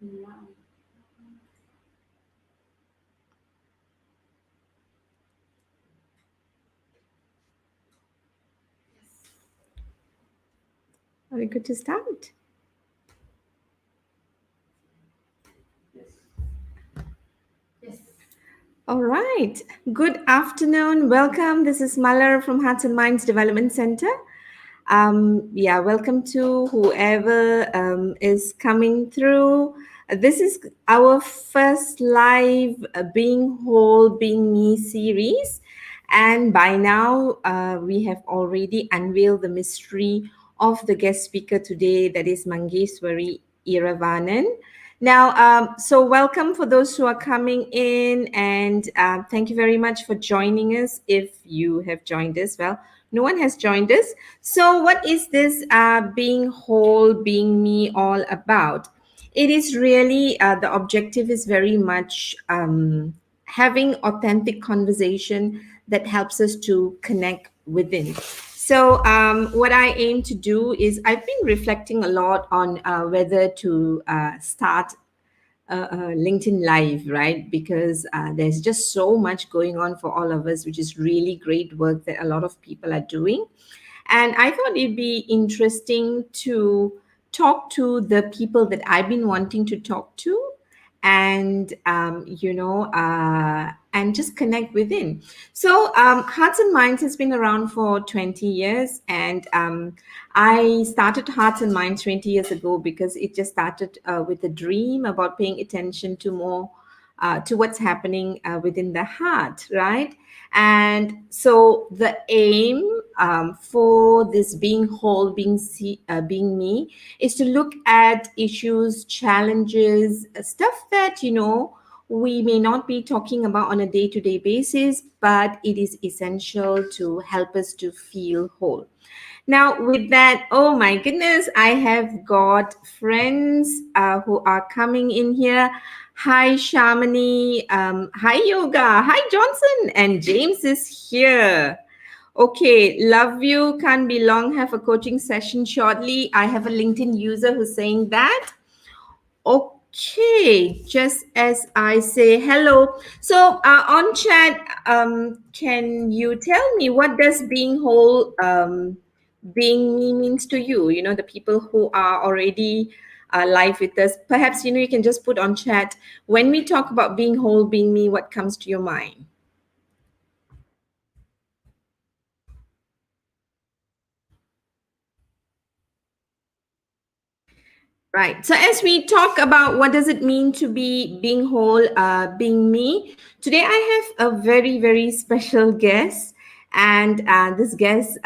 Are we good to start? All right. Good afternoon. Welcome. This is Malar from Hearts&Minds Development Center. Welcome to whoever is coming through. This is our first live Being Whole, Being Me series. And by now, we have already unveiled the mystery of the guest speaker today, that is Mangeswari Iravanan. Now, so welcome for those who are coming in, and thank you very much for joining us. If you have joined us, well, no one has joined us. So, what is this being whole, being me all about? It is really the objective is very much having authentic conversation that helps us to connect within. So, what I aim to do is I've been reflecting a lot on whether to start LinkedIn Live, right? Because there's just so much going on for all of us, which is really great work that a lot of people are doing. And I thought it'd be interesting to talk to the people that I've been wanting to talk to, and and just connect within. So Hearts&Minds has been around for 20 years, and I started Hearts&Minds 20 years ago because it just started with a dream about paying attention to more to what's happening within the heart, right? And so the aim for this being whole, being me, is to look at issues, challenges, stuff that we may not be talking about on a day-to-day basis, but it is essential to help us to feel whole. Now, with that, oh my goodness, I have got friends who are coming in here. Hi, Shamini. Hi, Yoga. Hi, Johnson. And James is here. Okay, love you. Can't be long. Have a coaching session shortly. I have a LinkedIn user who's saying that. Okay, just as I say hello. So on chat, can you tell me what does being whole, being me means to you? You know, the people who are already live with us. Perhaps you can just put on chat when we talk about being whole, being me. What comes to your mind? Right. So as we talk about what does it mean to be being whole, being me, today I have a very, very special guest. And this guest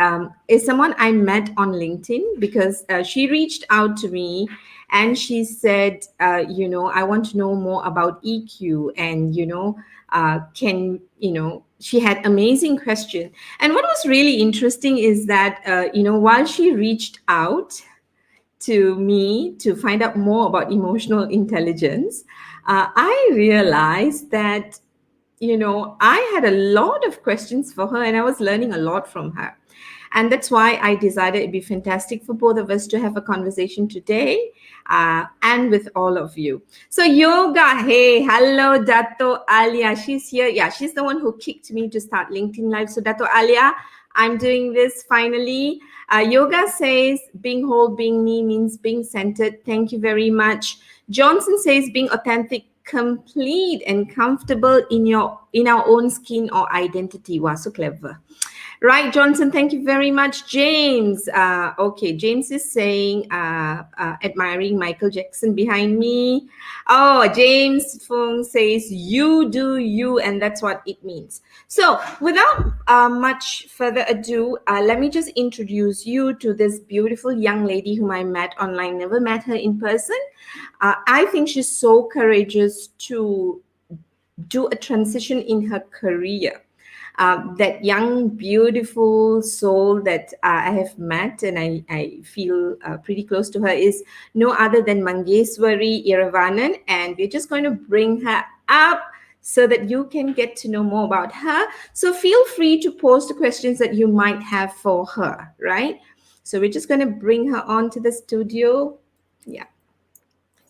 is someone I met on LinkedIn because she reached out to me and she said, I want to know more about EQ and, she had amazing question. And what was really interesting is that, while she reached out to me to find out more about emotional intelligence, I realized that, I had a lot of questions for her and I was learning a lot from her. And that's why I decided it'd be fantastic for both of us to have a conversation today and with all of you. So Yoga, hey, hello, Dato Alia. She's here. Yeah, she's the one who kicked me to start LinkedIn Live. So Dato Alia, I'm doing this finally. Yoga says being whole, being me means being centered. Thank you very much. Johnson says being authentic, complete and comfortable in our own skin or identity. Wow, so clever. Right, Johnson, thank you very much. James, okay, James is saying, admiring Michael Jackson behind me. Oh, James Fung says, you do you, and that's what it means. So without much further ado, let me just introduce you to this beautiful young lady whom I met online, never met her in person. I think she's so courageous to do a transition in her career. That young, beautiful soul that I have met and I feel pretty close to her is no other than Mangeswari Iravanan. And we're just going to bring her up so that you can get to know more about her. So feel free to post the questions that you might have for her, right? So we're just going to bring her on to the studio. Yeah.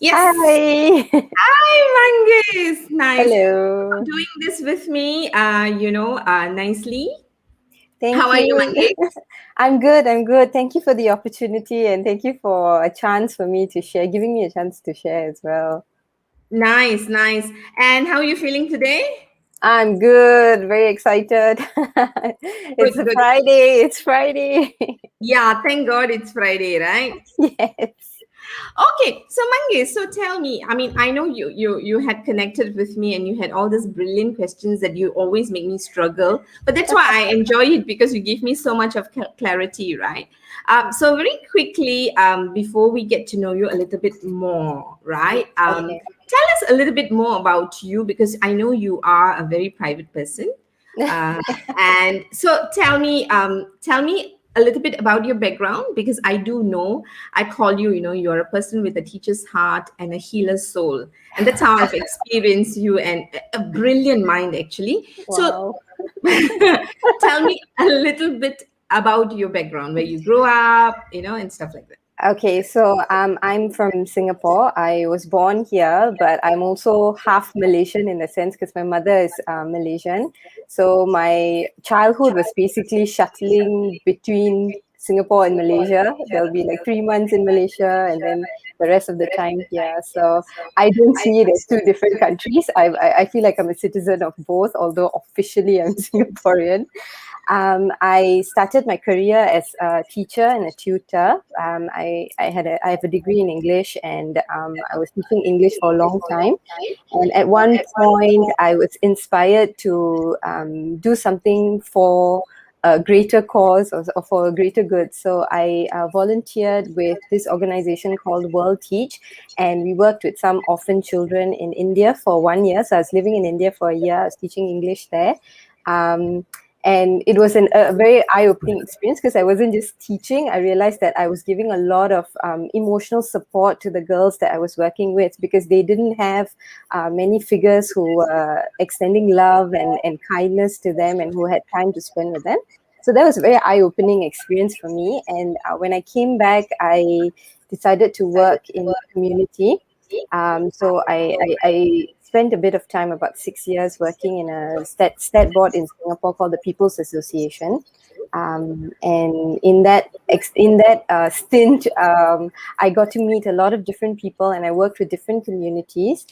Yes. Hi. Hi, Mangesh. Nice. Hello. Doing this with me, nicely. How Thank are you, you. Mangesh? I'm good. I'm good. Thank you for the opportunity and thank you for a chance for me to share, giving me a chance to share as well. Nice, nice. And how are you feeling today? I'm good. Very excited. Good, It's a good. Friday. It's Friday. Yeah, thank God it's Friday, right? Yes. Okay, so Mangesh, so tell me. I mean, I know you had connected with me and you had all these brilliant questions that you always make me struggle, but that's why I enjoy it because you give me so much of clarity, right? So very quickly, before we get to know you a little bit more, right? Okay. Tell us a little bit more about you because I know you are a very private person. Uh, and so tell me a little bit about your background because I do know I call you, you're a person with a teacher's heart and a healer's soul. And that's how I've experienced you and a brilliant mind, actually. So Wow. tell me a little bit about your background, where you grew up, and stuff like that. Okay, so I'm from Singapore. I was born here, but I'm also half Malaysian in a sense because my mother is Malaysian. So my childhood was basically shuttling between Singapore and Malaysia. There'll be like 3 months in Malaysia and then the rest of the time here. So I don't see it as two different countries. I feel like I'm a citizen of both, although officially I'm Singaporean. I started my career as a teacher and a tutor. I have a degree in English, and I was teaching English for a long time. And at one point, I was inspired to do something for a greater cause or for a greater good. So I volunteered with this organization called World Teach, and we worked with some orphan children in India for 1 year. So I was living in India for a year. I was teaching English there. Um, and it was a very eye-opening experience because I wasn't just teaching. I realized that I was giving a lot of emotional support to the girls that I was working with because they didn't have many figures who were extending love and kindness to them and who had time to spend with them. So that was a very eye-opening experience for me. And when I came back, I decided to work in the community. So I spent a bit of time, about 6 years, working in a stat board in Singapore called the People's Association. And in that stint, I got to meet a lot of different people, and I worked with different communities.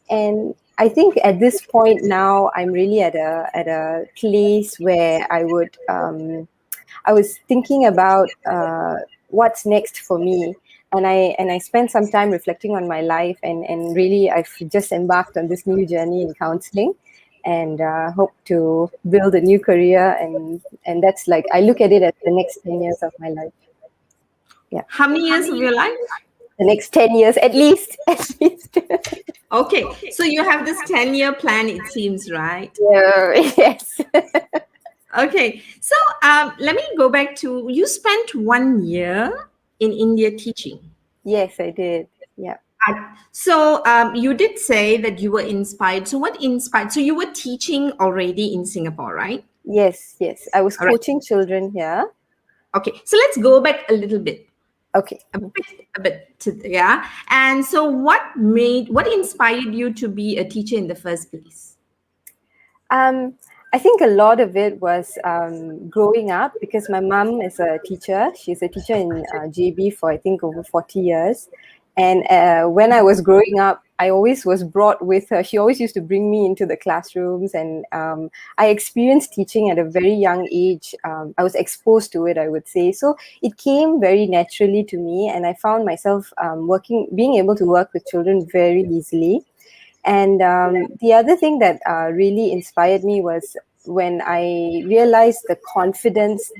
And I think at this point now, I'm really at a place where I was thinking about what's next for me, and I spent some time reflecting on my life, and really I've just embarked on this new journey in counseling, and hope to build a new career, and that's like I look at it as the next 10 years of my life. Yeah, How many years of your life? the next 10 years at least, at least. Okay, so you have this 10-year plan, it seems, right? Yeah, yes, Okay, so let me go back to you spent 1 year in India teaching. yes, I did. Yeah. So you did say that you were inspired. So what inspired? So you were teaching already in Singapore, right? Yes, yes. I was All right. coaching children here. Okay. So let's go back a little bit, Okay. yeah. And so what inspired you to be a teacher in the first place? Um, I think a lot of it was growing up because my mom is a teacher. She's a teacher in JB for I think over 40 years. And when I was growing up, I always was brought with her. She always used to bring me into the classrooms, and I experienced teaching at a very young age. I was exposed to it, I would say. So it came very naturally to me, and I found myself being able to work with children very easily. And the other thing that really inspired me was when I realized the confidence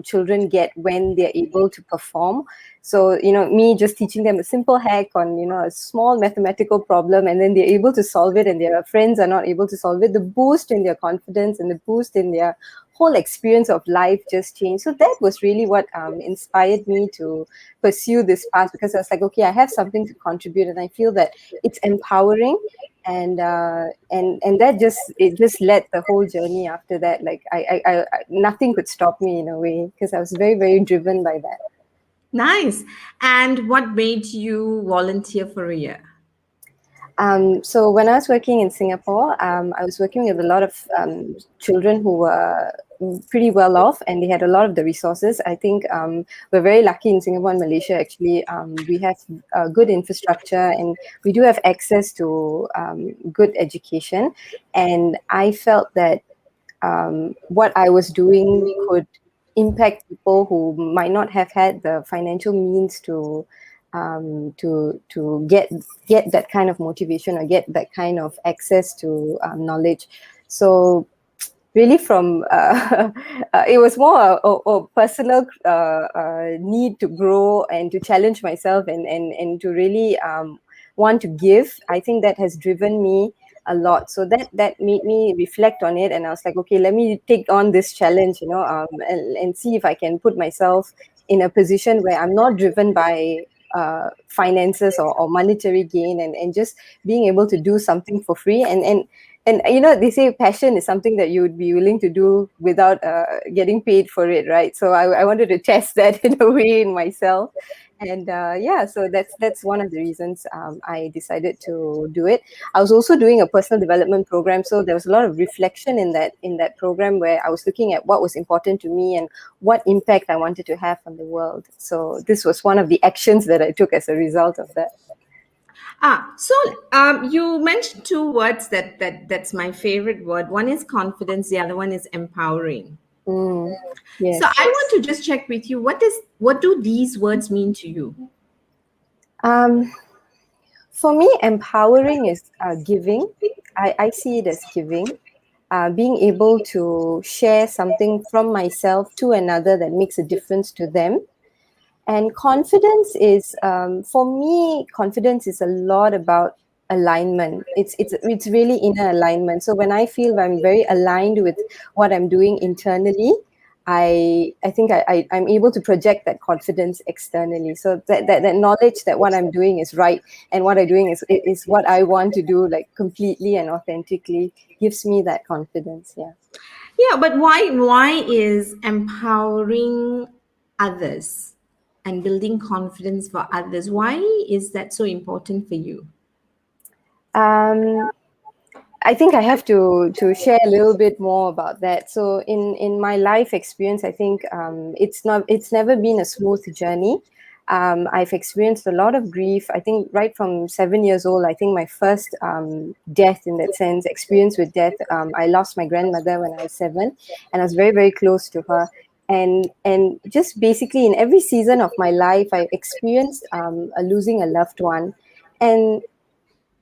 children get when they're able to perform. So, me just teaching them a simple hack on, a small mathematical problem, and then they're able to solve it, and their friends are not able to solve it. The boost in their confidence and the boost in their whole experience of life just changed. So that was really what inspired me to pursue this path, because I was like, okay, I have something to contribute, and I feel that it's empowering, and that just led the whole journey after that. Like nothing could stop me in a way, because I was very, very driven by that. Nice. And what made you volunteer for a year? So when I was working in Singapore, I was working with a lot of children who were pretty well off, and they had a lot of the resources. I think we're very lucky in Singapore and Malaysia. Actually, we have good infrastructure, and we do have access to good education. And I felt that what I was doing could impact people who might not have had the financial means to get that kind of motivation or get that kind of access to knowledge. So really from it was more a personal need to grow and to challenge myself and to really want to give. I think that has driven me a lot, so that made me reflect on it, and I was like, okay, let me take on this challenge, and see if I can put myself in a position where I'm not driven by finances or monetary gain, and just being able to do something for free. And they say passion is something that you would be willing to do without getting paid for it, right? So I wanted to test that in a way in myself. And yeah, so that's one of the reasons I decided to do it. I was also doing a personal development program, so there was a lot of reflection in that program, where I was looking at what was important to me and what impact I wanted to have on the world. So this was one of the actions that I took as a result of that. So you mentioned two words that's my favorite word. One is confidence, the other one is empowering. Mm, So I yes. want to just check with you, what do these words mean to you? Um, For me, empowering is giving. I see it as giving, being able to share something from myself to another that makes a difference to them. And confidence is, for me, confidence is a lot about alignment. It's really inner alignment. So when I feel I'm very aligned with what I'm doing internally, I think I'm able to project that confidence externally. So that knowledge that what I'm doing is right, and what I'm doing is what I want to do, like completely and authentically, gives me that confidence. Yeah. Yeah, but why is empowering others and building confidence for others, why is that so important for you? Um, I think I have to share a little bit more about that. So in my life experience, I think it's never been a smooth journey. I've experienced a lot of grief. I think right from 7 years old, I think my first death, in that sense, experience with death. I lost my grandmother when I was 7, and I was very very close to her. And just basically in every season of my life, I experienced losing a loved one. And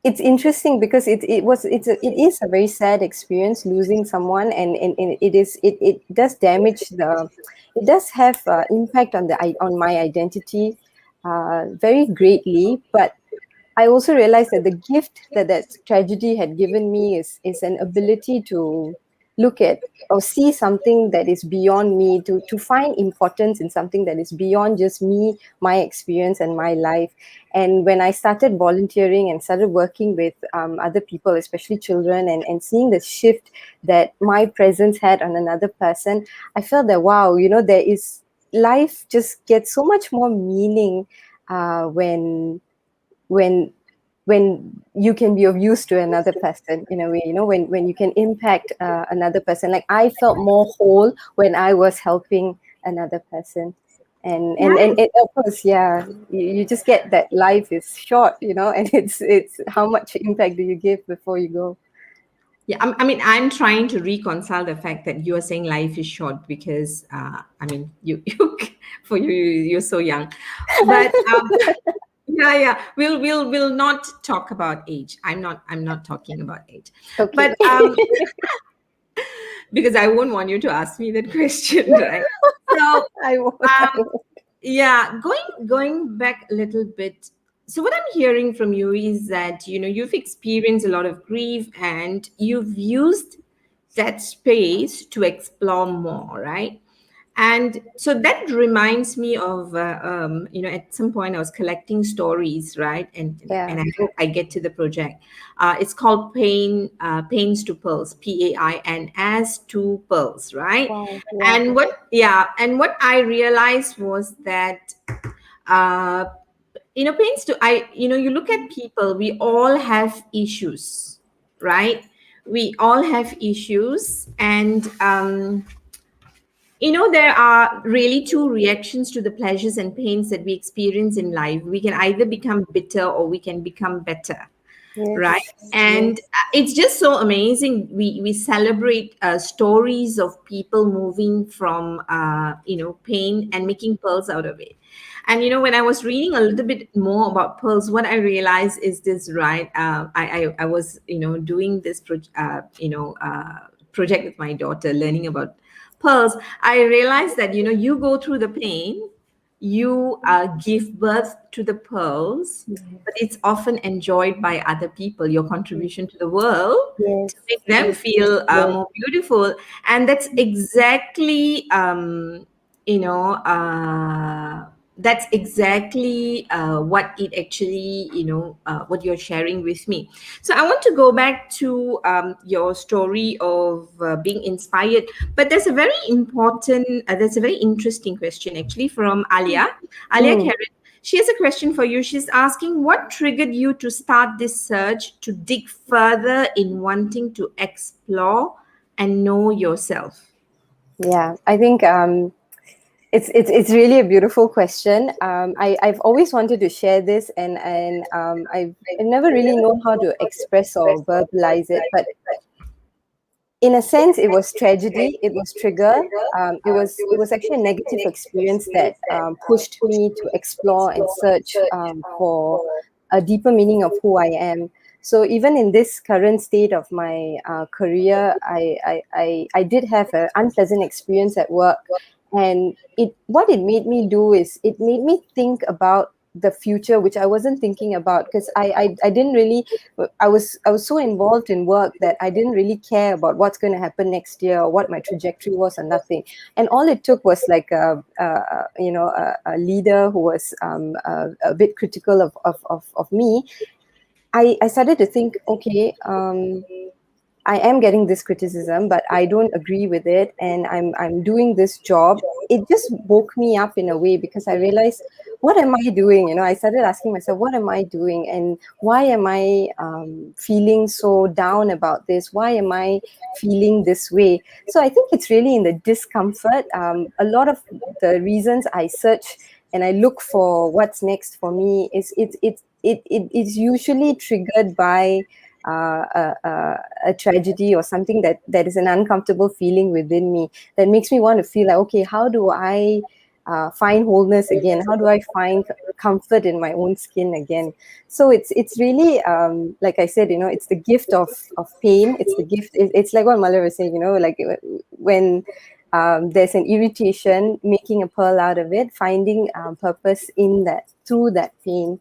it's interesting because it is a very sad experience losing someone, and it does damage the it does have impact on on my identity very greatly. But I also realized that the gift that tragedy had given me is an ability to look at or see something that is beyond me, to find importance in something that is beyond just me, my experience, and my life. And when I started volunteering and started working with other people, especially children, and seeing the shift that my presence had on another person, I felt that, wow, there is life just gets so much more meaning when when you can be of use to another person in a way, when you can impact another person. Like, I felt more whole when I was helping another person. And Right. it, of course, yeah, you just get that life is short, and it's how much impact do you give before you go. Yeah, I mean, I'm trying to reconcile the fact that you are saying life is short because, I mean, you for you, you're so young, but yeah, yeah, we'll not talk about age. I'm not talking about age, Okay. but because I won't want you to ask me that question, right? So, I won't. I um, won't. yeah, going back a little bit. So what I'm hearing from you is that you've experienced a lot of grief and you've used that space to explore more, right? And so that reminds me of at some point I was collecting stories, right? And Yeah. I hope I get to the project. It's called Pains to Pearls, PAIN, as to Pearls, right? Wow. Yeah. And what I realized was that uh, pains to I you look at people, we all have issues, right? We all have issues, and there are really two reactions to the pleasures and pains that we experience in life. We can either become bitter or we can become better, right? Yes, And yes, it's just so amazing. We celebrate stories of people moving from pain and making pearls out of it. And when I was reading a little bit more about pearls, what I realized is this, right? I was doing this project with my daughter, learning about pearls. I realized that you go through the pain, you give birth to the pearls, but yes, it's often enjoyed by other people, your contribution to the world, to yes, make them yes, feel yes, more beautiful. And you know uh, that's exactly what it actually what you're sharing with me. So I want to go back to your story of being inspired, but there's a very interesting question actually from Alia mm, Karen. She has a question for you. She's asking, what triggered you to start this search to dig further in wanting to explore and know yourself? yeah. I think it's really a beautiful question. I've always wanted to share this, and I've never really known how to express or verbalize it. But in a sense, it was tragedy. It was trigger. It was actually a negative experience that pushed me to explore and search for a deeper meaning of who I am. So even in this current state of my career, I did have an unpleasant experience at work, and it made me do is it made me think about the future, which I wasn't thinking about, because I didn't really, I was so involved in work that I didn't really care about what's going to happen next year or what my trajectory was, or nothing. And all it took was like a leader who was a bit critical of me. I started to think, okay, I am getting this criticism, but I don't agree with it, and I'm doing this job. It just woke me up in a way, because I realized, what am I doing? I started asking myself, what am I doing, and why am I feeling so down about this? Why am I feeling this way? So I think it's really in the discomfort. A lot of the reasons I search and I look for what's next for me is usually triggered by a tragedy or something that is an uncomfortable feeling within me, that makes me want to feel like, okay, how do I find wholeness again? How do I find comfort in my own skin again? So it's really, like I said, it's the gift of pain. It's the gift. It's like what Mala was saying, like when there's an irritation, making a pearl out of it, finding purpose in that, through that pain.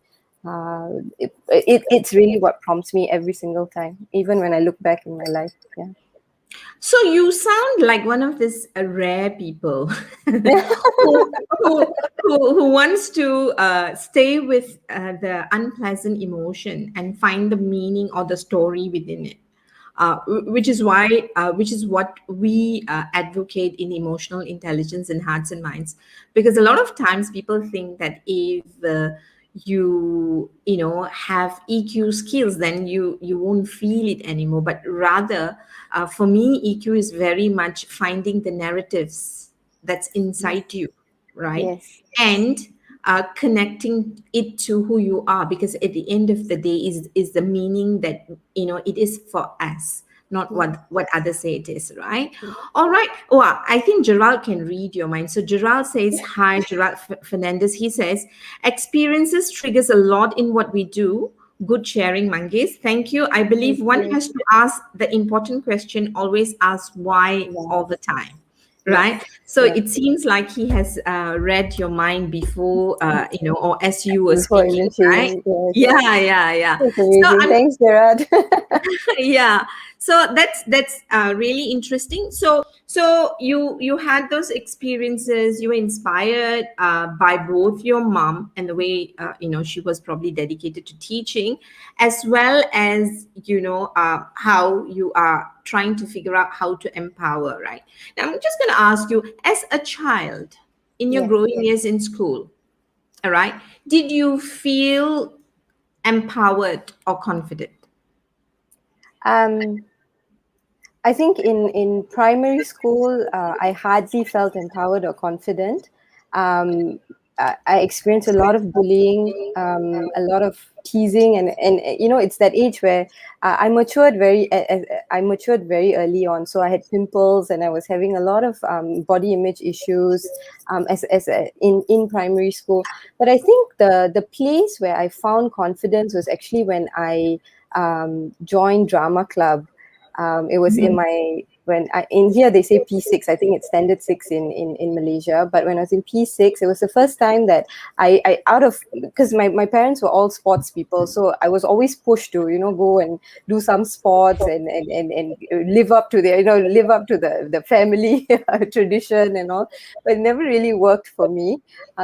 It's really what prompts me every single time, even when I look back in my life. Yeah. So you sound like one of these rare people who wants to stay with the unpleasant emotion and find the meaning or the story within it. Which is what we advocate in emotional intelligence and hearts and minds, because a lot of times people think that if you have EQ skills, then you won't feel it anymore. But rather, for me, EQ is very much finding the narratives that's inside you, right? Yes. And connecting it to who you are, because at the end of the day is the meaning that it is for us, not Yes. what others say it is, right? All right. Well, I think Gerald can read your mind. So Gerald says, hi, Gerald Fernandez. He says, experiences triggers a lot in what we do. Good sharing, Mangesh. Thank you. I Thank believe one you. has to ask the important question, always ask why Yeah. all the time, Yes. right? So Yes. it seems like he has read your mind before, or as you were Before speaking, even right? sharing. Yes. Yeah. It's So amazing. I'm Thanks, Gerard. yeah, so that's really interesting. So you had those experiences, you were inspired by both your mom and the way she was probably dedicated to teaching, as well as how you are trying to figure out how to empower, right? Now I'm just going to ask you, as a child in your Yeah. growing years in school, All right. Did you feel empowered or confident? Um, I think in primary school, I hardly felt empowered or confident. I experienced a lot of bullying, a lot of teasing, and it's that age where I matured very early on. So I had pimples, and I was having a lot of body image issues in primary school. But I think the place where I found confidence was actually when I joined drama club. It was in my when I in here they say P6. I think it's standard six in Malaysia. But when I was in P6, it was the first time that I out of because my parents were all sports people, so I was always pushed to go and do some sports and live up to the family tradition and all. But it never really worked for me.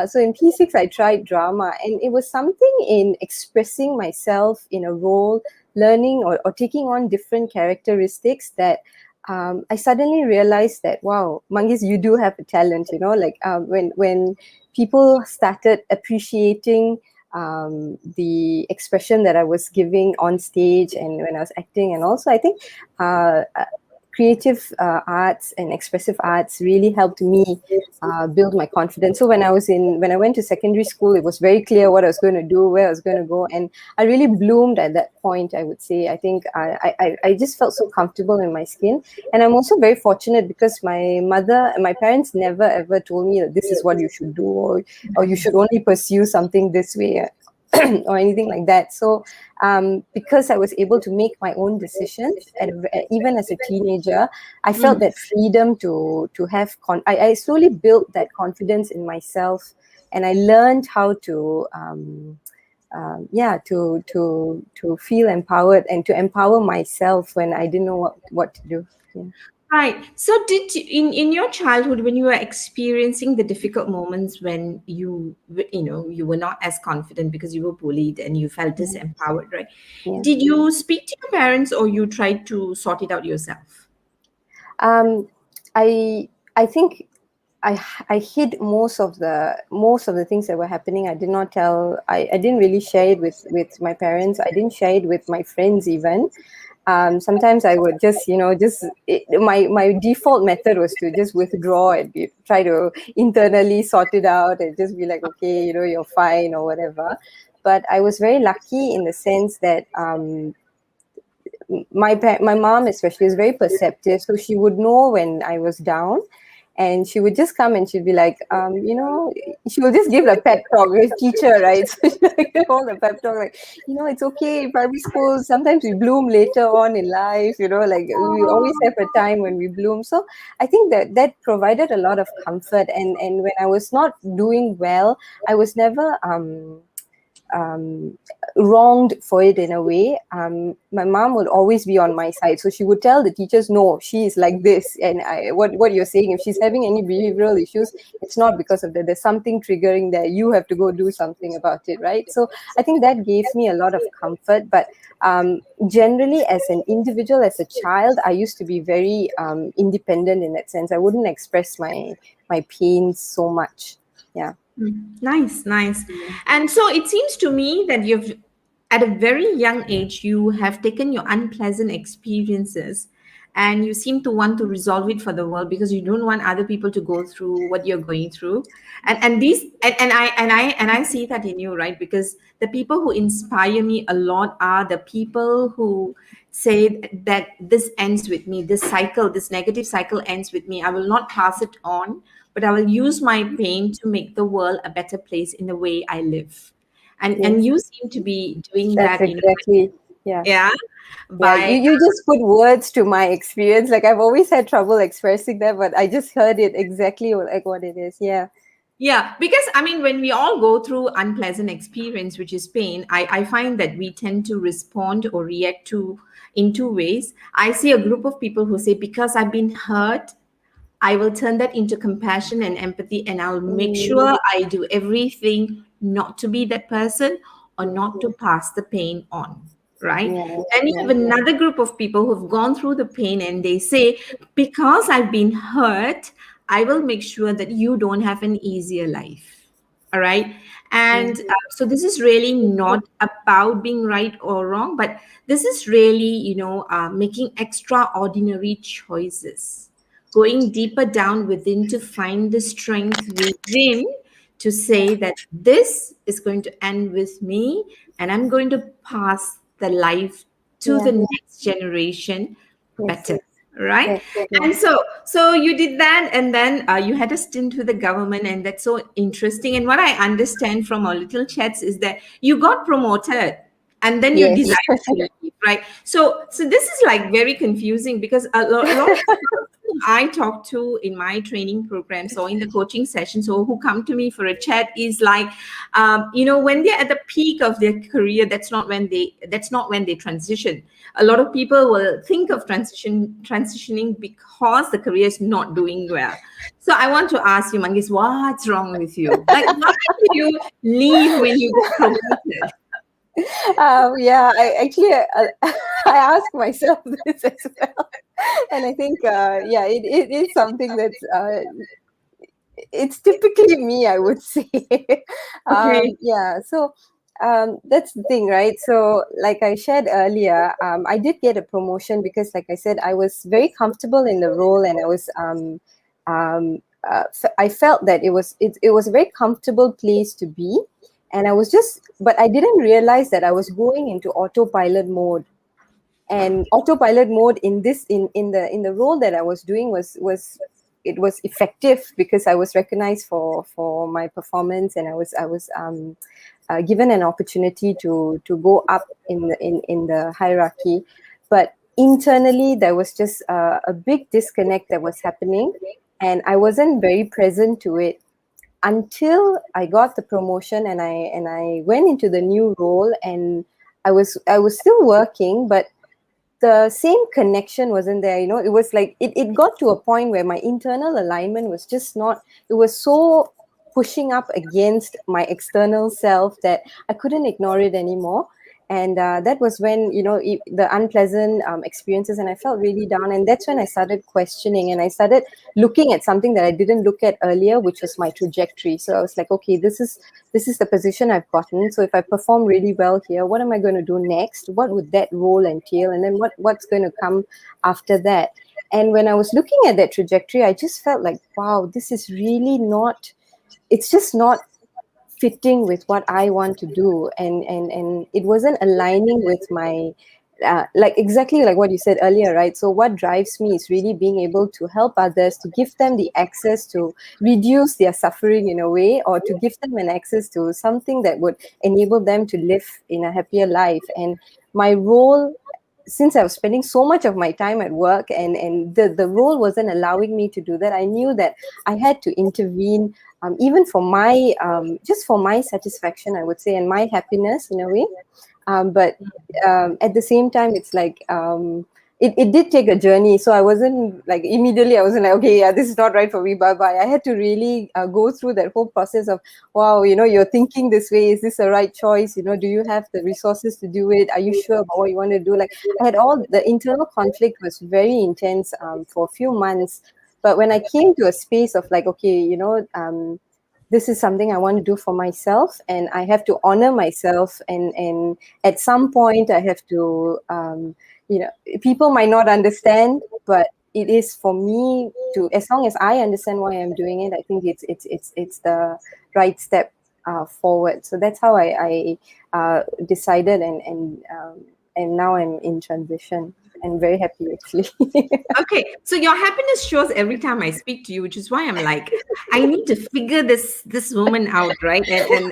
So in P6, I tried drama, and it was something in expressing myself in a role, learning or taking on different characteristics that I suddenly realized that, wow, Mangis, you do have a talent. Like when people started appreciating the expression that I was giving on stage and when I was acting, and also I think creative arts and expressive arts really helped me build my confidence. So when I went to secondary school, it was very clear what I was going to do, where I was going to go, and I really bloomed at that point. I would say I think I just felt so comfortable in my skin, and I'm also very fortunate because my mother and my parents never ever told me that this is what you should do, or you should only pursue something this way. Or anything like that. So, because I was able to make my own decisions, even as a teenager, I felt that freedom to have. I slowly built that confidence in myself, and I learned how to. To feel empowered and to empower myself when I didn't know what to do. Yeah. Right. So in your childhood, when you were experiencing the difficult moments when you were not as confident because you were bullied and you felt Yeah. disempowered, right? Yeah. Did you speak to your parents or you tried to sort it out yourself? Um, I think I hid most of the things that were happening. I did not tell. I didn't really share it with my parents. I didn't share it with my friends even. Sometimes I would my default method was to just withdraw and try to internally sort it out and just be like, okay, you're fine or whatever. But I was very lucky in the sense that my mom especially is very perceptive, so she would know when I was down, and she would just come and she'd be like, she would just give a pep talk with teacher, right? So she like all the pep talk, like, it's okay, primary school, sometimes we bloom later on in life, like we always have a time when we bloom. So I think that provided a lot of comfort, and when I was not doing well, I was never um, wronged for it in a way. My mom would always be on my side, so she would tell the teachers, "No, she is like this, and what you're saying, if she's having any behavioral issues, it's not because of that. There's something triggering there. You have to go do something about it, right?" So I think that gave me a lot of comfort. But generally, as an individual, as a child, I used to be very independent in that sense. I wouldn't express my pains so much. Yeah. Nice, nice. And so it seems to me that at a very young age, you have taken your unpleasant experiences and you seem to want to resolve it for the world because you don't want other people to go through what you're going through. And I see that in you, right? Because the people who inspire me a lot are the people who say that this ends with me, this cycle, this negative cycle ends with me. I will not pass it on, but I will use my pain to make the world a better place in the way I live. And Yes. you seem to be doing That's that, exactly, yeah. yeah, Yeah, by you just put words to my experience. Like I've always had trouble expressing that, but I just heard it exactly like what it is. Yeah. yeah, because I mean, when we all go through unpleasant experience, which is pain, I find that we tend to respond or react to in two ways. I see a group of people who say, because I've been hurt, I will turn that into compassion and empathy, and I'll make Mm, sure I do everything not to be that person or not to pass the pain on. Right? yeah, Then you have yeah, another group of people who've gone through the pain and they say, because I've been hurt, I will make sure that you don't have an easier life. All right. And so this is really not about being right or wrong, but this is really, making extraordinary choices, going deeper down within to find the strength within to say that this is going to end with me and I'm going to pass the life to Yeah. the next generation Yes. better, right? Yes. Yeah. And so you did that, and then you had a stint with the government, and that's so interesting. And what I understand from our little chats is that you got promoted and then you Yes. decided to leave, right? So this is like very confusing because a lot of people whom I talk to in my training programs or in the coaching sessions or who come to me for a chat is like, when they're at the peak of their career, that's not when they transition. A lot of people will think of transitioning because the career is not doing well. So I want to ask you, Mangis, what's wrong with you? Like, why did you leave when you got promoted? Yeah, I actually I ask myself this as well, and I think it is something that's it's typically me, I would say. Okay. Yeah, so that's the thing, right? So, like I shared earlier, I did get a promotion because, like I said, I was very comfortable in the role, and I was I felt that it was a very comfortable place to be, and I was just, but I didn't realize that I was going into autopilot mode. And autopilot mode in this in the role that I was doing was it was effective because I was recognized for my performance, and I was given an opportunity to go up in the hierarchy. But internally there was just a big disconnect that was happening, and I wasn't very present to it until I got the promotion, and I went into the new role, and I was still working, but the same connection wasn't there. It was like it got to a point where my internal alignment was just not, it was so pushing up against my external self that I couldn't ignore it anymore. And that was when the unpleasant experiences, and I felt really down, and that's when I started questioning, and I started looking at something that I didn't look at earlier, which was my trajectory. So I was like, okay, this is the position I've gotten. So if I perform really well here, what am I going to do next? What would that role entail? And then what's going to come after that? And when I was looking at that trajectory, I just felt like, wow, this is really not, it's just not fitting with what I want to do. And it wasn't aligning with my like exactly like what you said earlier, right? So what drives me is really being able to help others, to give them the access to reduce their suffering in a way, or to give them an access to something that would enable them to live in a happier life. And my role, since I was spending so much of my time at work, and the role wasn't allowing me to do that, I knew that I had to intervene, even for my just for my satisfaction, I would say, and my happiness in a way. But at the same time, it's like it did take a journey. So I wasn't like immediately, I wasn't like, okay, yeah, this is not right for me, bye bye. I had to really go through that whole process of, wow, you're thinking this way. Is this the right choice? Do you have the resources to do it? Are you sure about what you want to do? Like, I had all the internal conflict was very intense for a few months. But when I came to a space of like, okay, this is something I want to do for myself, and I have to honor myself, and at some point I have to you know people might not understand, but it is for me to, as long as I understand why I'm doing it, I think it's the right step forward. So that's how I decided, and now I'm in transition and very happy actually. Okay, so your happiness shows every time I speak to you, which is why I'm like, I need to figure this woman out, right? And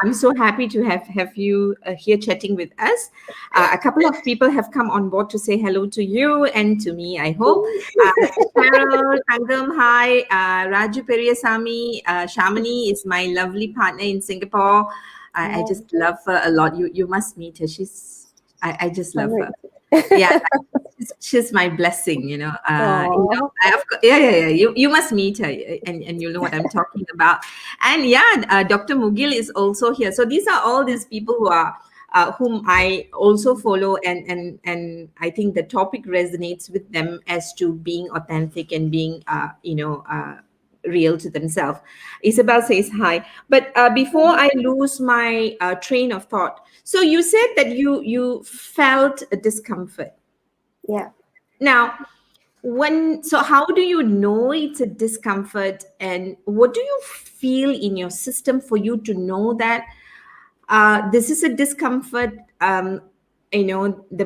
I'm so happy to have you here chatting with us. A couple of people have come on board to say hello to you and to me, I hope. Cheryl, Tangam, hi. Raju Periyasamy, Shamini is my lovely partner in Singapore. I Oh, just love her a lot. You must meet her. I just love sorry. her. Yeah, she's my blessing, Oh, yeah. You must meet her, and you'll know what I'm talking about. And yeah, Dr. Mugil is also here. So these are all these people who are whom I also follow, and I think the topic resonates with them as to being authentic and being real to themselves. Isabel says hi. But before I lose my train of thought, so you said that you felt a discomfort. Yeah. Now, how do you know it's a discomfort, and what do you feel in your system for you to know that this is a discomfort? The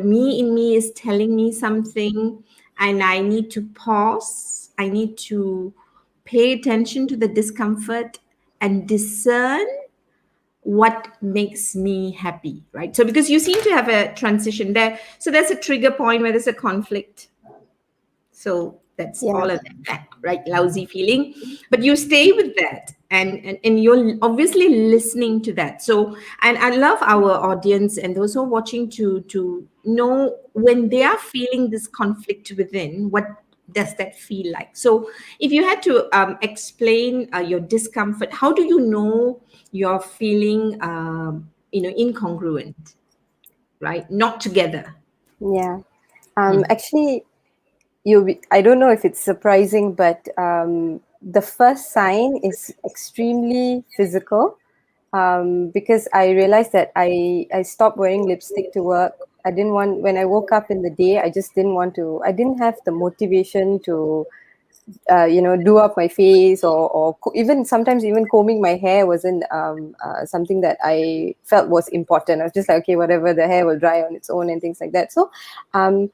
me in me is telling me something, and I need to pause. I need to pay attention to the discomfort and discern what makes me happy, right? So because you seem to have a transition there, so there's a trigger point where there's a conflict, so that's Yeah. all of that, right? Lousy feeling. But you stay with that, and you're obviously listening to that. So, and I love our audience and those who are watching to know when they are feeling this conflict within, what does that feel like? So if you had to explain your discomfort, how do you know you're feeling incongruent, right? Not together. Yeah. Hmm. Actually, I don't know if it's surprising, but the first sign is extremely physical, because I realized that I stopped wearing lipstick to work. I didn't want, when I woke up in the day, I just didn't want to, I didn't have the motivation to do up my face, or even sometimes even combing my hair wasn't something that I felt was important. I was just like, okay, whatever, the hair will dry on its own and things like that. So um,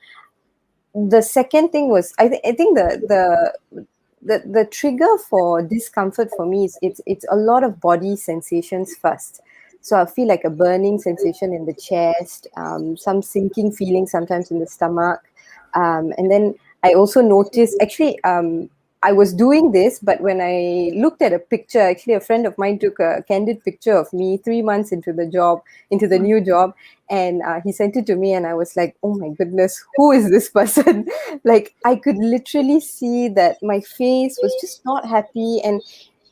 the second thing was, I think the trigger for discomfort for me is, it's a lot of body sensations first. So I feel like a burning sensation in the chest, some sinking feeling sometimes in the stomach, and then I also noticed, actually, I was doing this, but when I looked at a picture, actually a friend of mine took a candid picture of me 3 months into the new job, and he sent it to me, and I was like, oh my goodness, who is this person? Like, I could literally see that my face was just not happy. And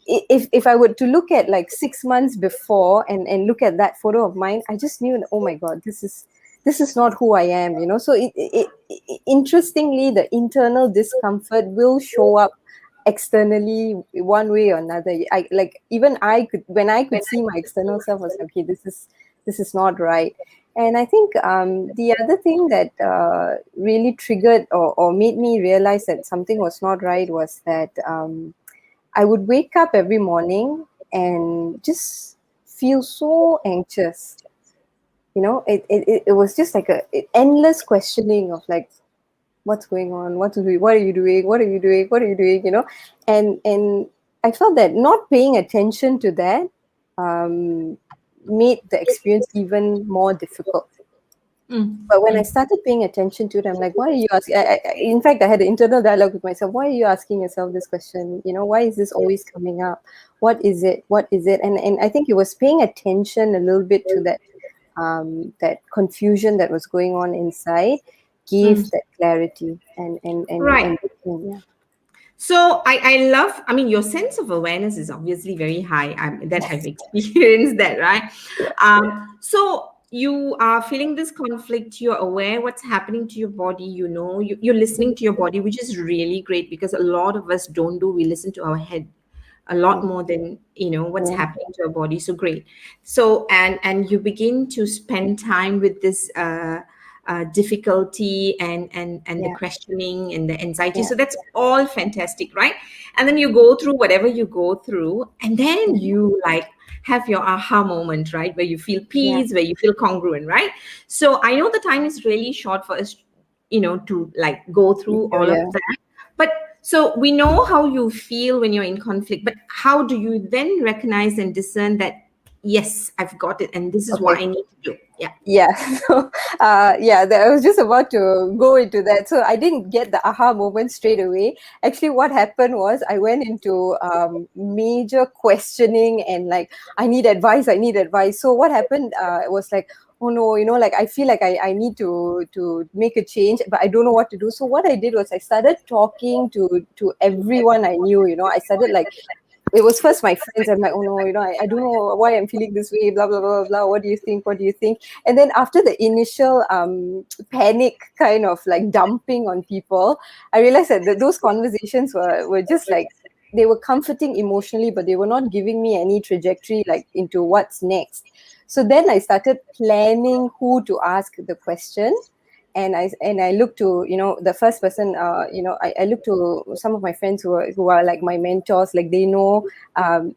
if I were to look at like 6 months before, and look at that photo of mine, I just knew, oh my god, this is not who I am, so interestingly, the internal discomfort will show up externally one way or another. I like, even I could, when I could see my external self, I was like, okay, this is not right. And I think the other thing that really triggered, or made me realize that something was not right, was that I would wake up every morning and just feel so anxious. It was just like a endless questioning of like, what's going on, what are you doing, and I felt that not paying attention to that um, made the experience even more difficult. Mm, But when I mm, started paying attention to it, I'm like, why are you asking? In fact, I had an internal dialogue with myself. Why are you asking yourself this question? Why is this always coming up? What is it? What is it? And I think it was paying attention a little bit to that confusion that was going on inside, gave mm. that clarity, and Right. yeah, So I love, I mean, your sense of awareness is obviously very high. That I've experienced that, right? So you are feeling this conflict, you're aware what's happening to your body, you're listening to your body, which is really great because a lot of us don't do, we listen to our head a lot more than what's yeah, happening to our body. So great. So and you begin to spend time with this difficulty and the yeah, questioning and the anxiety. yeah, So that's all fantastic, right? And then you go through whatever you go through, and then you like have your aha moment, right? Where you feel yeah, peace, where you feel congruent, right? So I know the time is really short for us, to like go through all of yeah. that. But so we know how you feel when you're in conflict, but how do you then recognize and discern that, yes, I've got it, and this is what Okay. I need to do? Yeah. Yeah. So yeah, I was just about to go into that. So I didn't get the aha moment straight away. Actually, what happened was, I went into major questioning, and like, I need advice. So what happened was like, oh no, like, I feel like I need to make a change, but I don't know what to do. So what I did was, I started talking to everyone I knew. I started like, it was first my friends. I'm like, oh no, I don't know why I'm feeling this way, blah, blah, blah, blah. What do you think? What do you think? And then after the initial panic kind of like dumping on people, I realized that those conversations were just like they were comforting emotionally, but they were not giving me any trajectory like into what's next. So then I started planning who to ask the question. And I look to, the first person, I look to some of my friends who are like my mentors. Like, they know,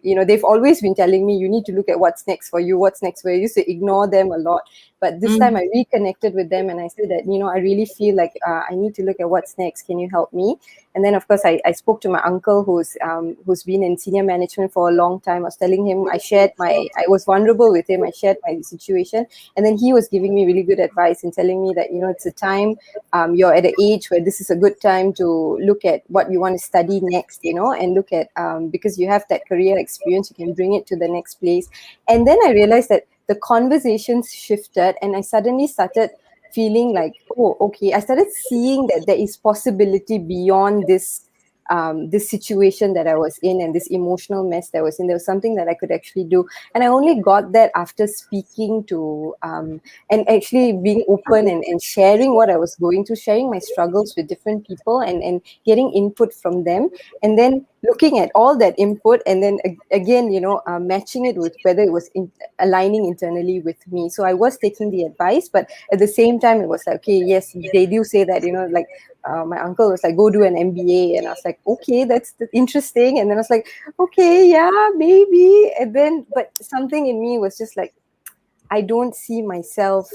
they've always been telling me, you need to look at what's next for you, what's next for you. I used to ignore them a lot, but this time Mm. I reconnected with them and I said that, I really feel like I need to look at what's next. Can you help me? And then, of course, I spoke to my uncle, who's been in senior management for a long time. I was telling him, I was vulnerable with him. I shared my situation, and then he was giving me really good advice and telling me that, it's a time, you're at an age where this is a good time to look at what you want to study next, and look at, because you have that career experience, you can bring it to the next place. And then I realized that the conversations shifted, and I suddenly started feeling like, oh, okay, I started seeing that there is possibility beyond this situation that I was in, and this emotional mess that I was in. There was something that I could actually do, and I only got that after speaking to, and actually being open and sharing what I was going through, sharing my struggles with different people, and getting input from them, and then looking at all that input, and then again, matching it with whether it was aligning internally with me. So I was taking the advice, but at the same time, it was like, okay, yes, they do say that, like, my uncle was like, go do an MBA. And I was like, okay, that's interesting. And then I was like, okay, yeah, maybe. And then, but something in me was just like, I don't see myself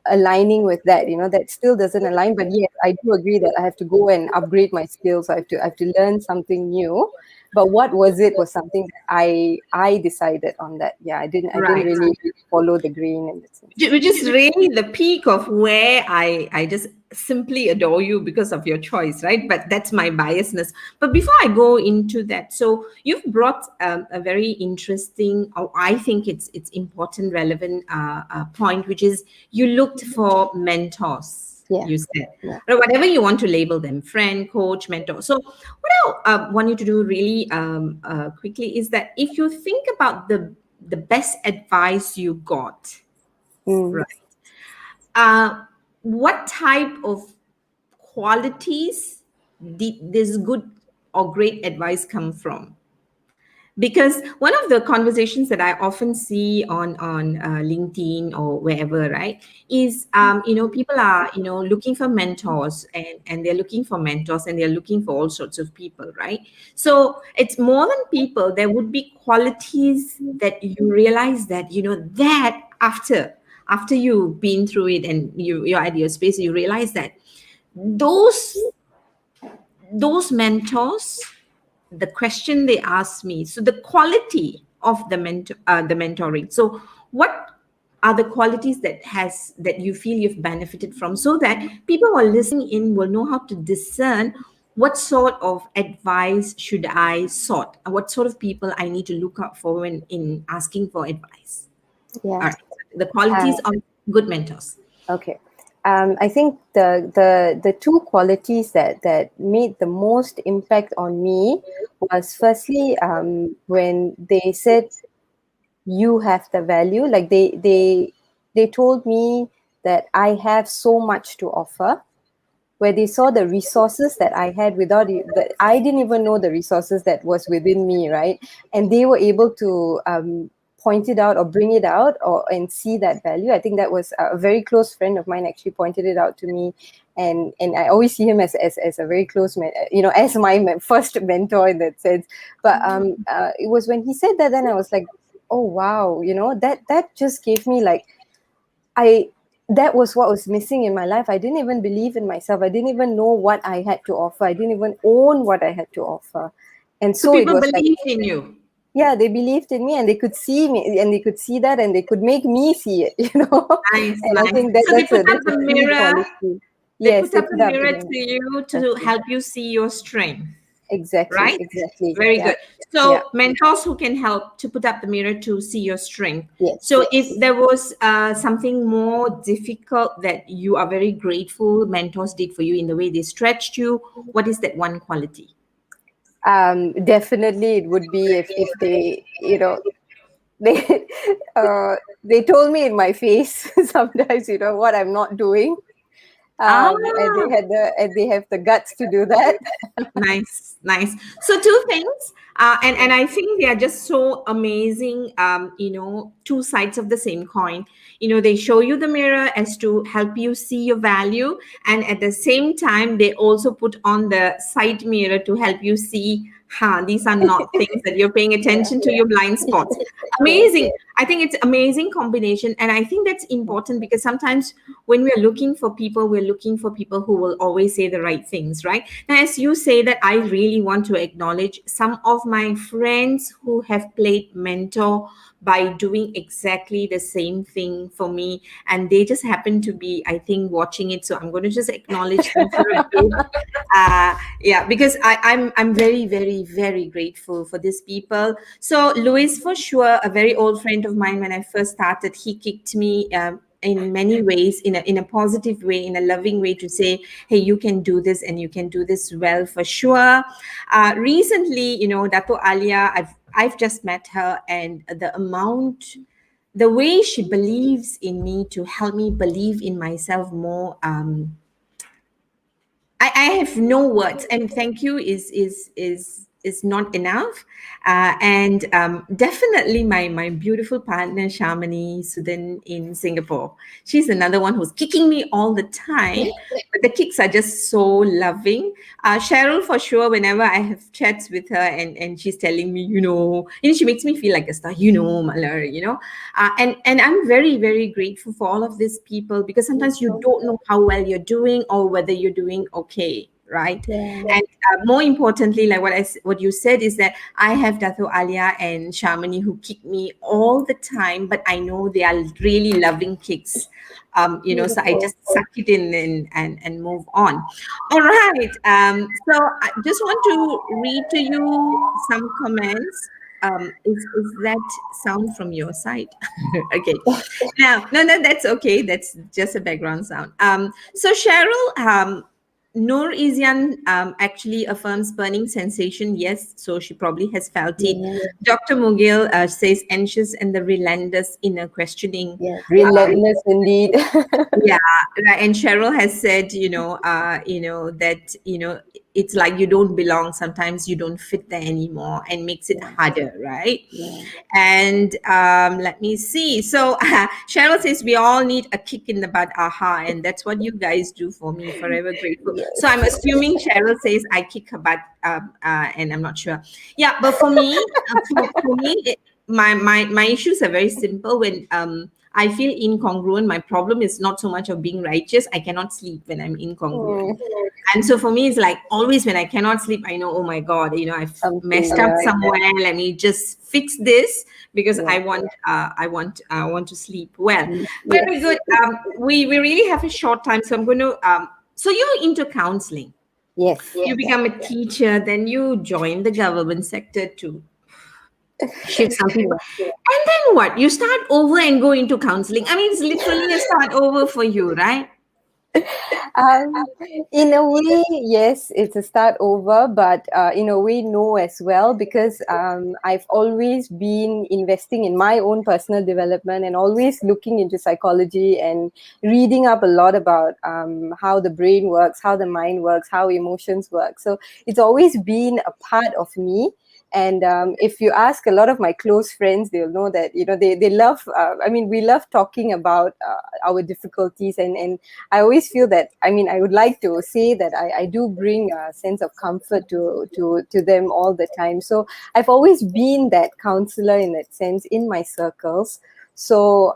aligning with that. That still doesn't align. But yes, I do agree that I have to go and upgrade my skills. I have to learn something new. But what was something that I decided on that. Yeah, I didn't Right. really follow the green in that sense. Which is really the peak of where I just simply adore you because of your choice, right? But that's my biasness. But before I go into that, so you've brought a very interesting, or I think it's important, relevant point, which is you looked for mentors. Yeah, You said, yeah. or whatever you want to label them, friend, coach, mentor. So what I want you to do really quickly is that if you think about the best advice you got, Mm, right? Uh, what type of qualities did this good or great advice come from? Because one of the conversations that I often see on LinkedIn or wherever, right, is people are looking for mentors, and they're looking for mentors, and they're looking for all sorts of people, right? So it's more than people. There would be qualities that you realize that that after you've been through it and you're at your space, you realize that those those mentors, the question they asked me, so the quality of the mentoring, so what are the qualities that you feel you've benefited from, so that people who are listening in will know how to discern what sort of advice should I sought, what sort of people I need to look out for when in asking for advice. yeah. All right, the Uh, qualities of good mentors. Okay. I think the two qualities that made the most impact on me was, firstly, when they said, you have the value. Like, they told me that I have so much to offer, where they saw the resources that I had without it, that I didn't even know the resources that was within me, right? And they were able to point it out or bring it out, and see that value. I think that was a very close friend of mine actually pointed it out to me, and I always see him as a very close as my first mentor in that sense. But it was when he said that, then I was like, oh wow, that just gave me like, I that was what was missing in my life. I didn't even believe in myself. I didn't even know what I had to offer. I didn't even own what I had to offer. And So so it people was like, believe in you. yeah, they believed in me, and they could see me, and they could see that, and they could make me see it, Nice, And I nice. think that So they that's put a up that's a the key mirror. quality. They Yes, put they up the put up the mirror mirror. to you to Exactly. help you see your strength, Exactly, right? exactly. Very Yeah. good. Yeah. So mentors who can help to put up the mirror to see your strength. Yes. So if there was something more difficult that you are very grateful mentors did for you in the way they stretched you, what is that one quality? Definitely it would be if they, they they told me in my face sometimes, what I'm not doing. Ah, And they have the guts to do that. nice, nice. So two things, and I think they are just so amazing. Two sides of the same coin. They show you the mirror as to help you see your value, and at the same time, they also put on the side mirror to help you see. These are not things that you're paying Yeah. attention to your blind spots. Yes. Amazing. I think it's amazing combination, and I think that's important because sometimes when we're looking for people, we're looking for people who will always say the right things, right? Now, as you say that, I really want to acknowledge some of my friends who have played mentor by doing exactly the same thing for me, and they just happen to be, I think, watching it. So I'm going to just acknowledge them for a bit. Yeah, because I'm very, very, very grateful for these people. So Louis, for sure, a very old friend of mine, when I first started, he kicked me in many ways, in a positive way, in a loving way, to say, hey, you can do this and you can do this well, for sure. Recently, Dato Alia, I've just met her, and the way she believes in me to help me believe in myself more. I have no words, and thank you is not enough. And definitely my beautiful partner Shamini Sudan in Singapore. She's another one who's kicking me all the time, but the kicks are just so loving. Cheryl, for sure, whenever I have chats with her, and she's telling me, she makes me feel like a star, Malar, and I'm very, very grateful for all of these people, because sometimes you don't know how well you're doing or whether you're doing okay, right? Yeah. And more importantly, like what you said, is that I have Dato Alia and Shamini who kick me all the time, but I know they are really loving kicks. So I Beautiful. just suck it in, and move on. All right. So I just want to read to you some comments. Is that sound from your side? Okay. Now, no, that's okay. That's just a background sound. So Cheryl, Noor Isian actually affirms burning sensation. Yes, so she probably has felt it. Yeah. Dr. Mugil says anxious and the relentless inner questioning. Yeah. Relentless indeed. Yeah, right. And Cheryl has said, that, it's like you don't belong. Sometimes you don't fit there anymore, and makes it Yeah. harder, right? Yeah. And let me see. So Cheryl says we all need a kick in the butt. Aha, and that's what you guys do for me. Forever grateful. So I'm Yes. assuming Cheryl says I kick her butt, and I'm not sure. Yeah, but for me, my issues are very simple. When I feel incongruent, my problem is not so much of being righteous. I cannot sleep when I'm incongruent. Mm, And so for me, it's like always when I cannot sleep, I know, oh my God, I've messed something. up Yeah. somewhere. Let me just fix this, because Yeah. I want to sleep well. Very Yes. good. We really have a short time, so I'm going to. So you're into counseling. Yes. You become a teacher, then you join the government sector to shift some people, and then what? You start over and go into counseling. I mean, it's literally a start over for you, right? Um, in a way, yes, it's a start over, but in a way, no as well, because I've always been investing in my own personal development and always looking into psychology and reading up a lot about how the brain works, how the mind works, how emotions work. So it's always been a part of me. And if you ask a lot of my close friends, they'll know that they love. I mean, we love talking about our difficulties, and I always feel that, I mean, I would like to say that I do bring a sense of comfort to them all the time. So I've always been that counselor in that sense in my circles. So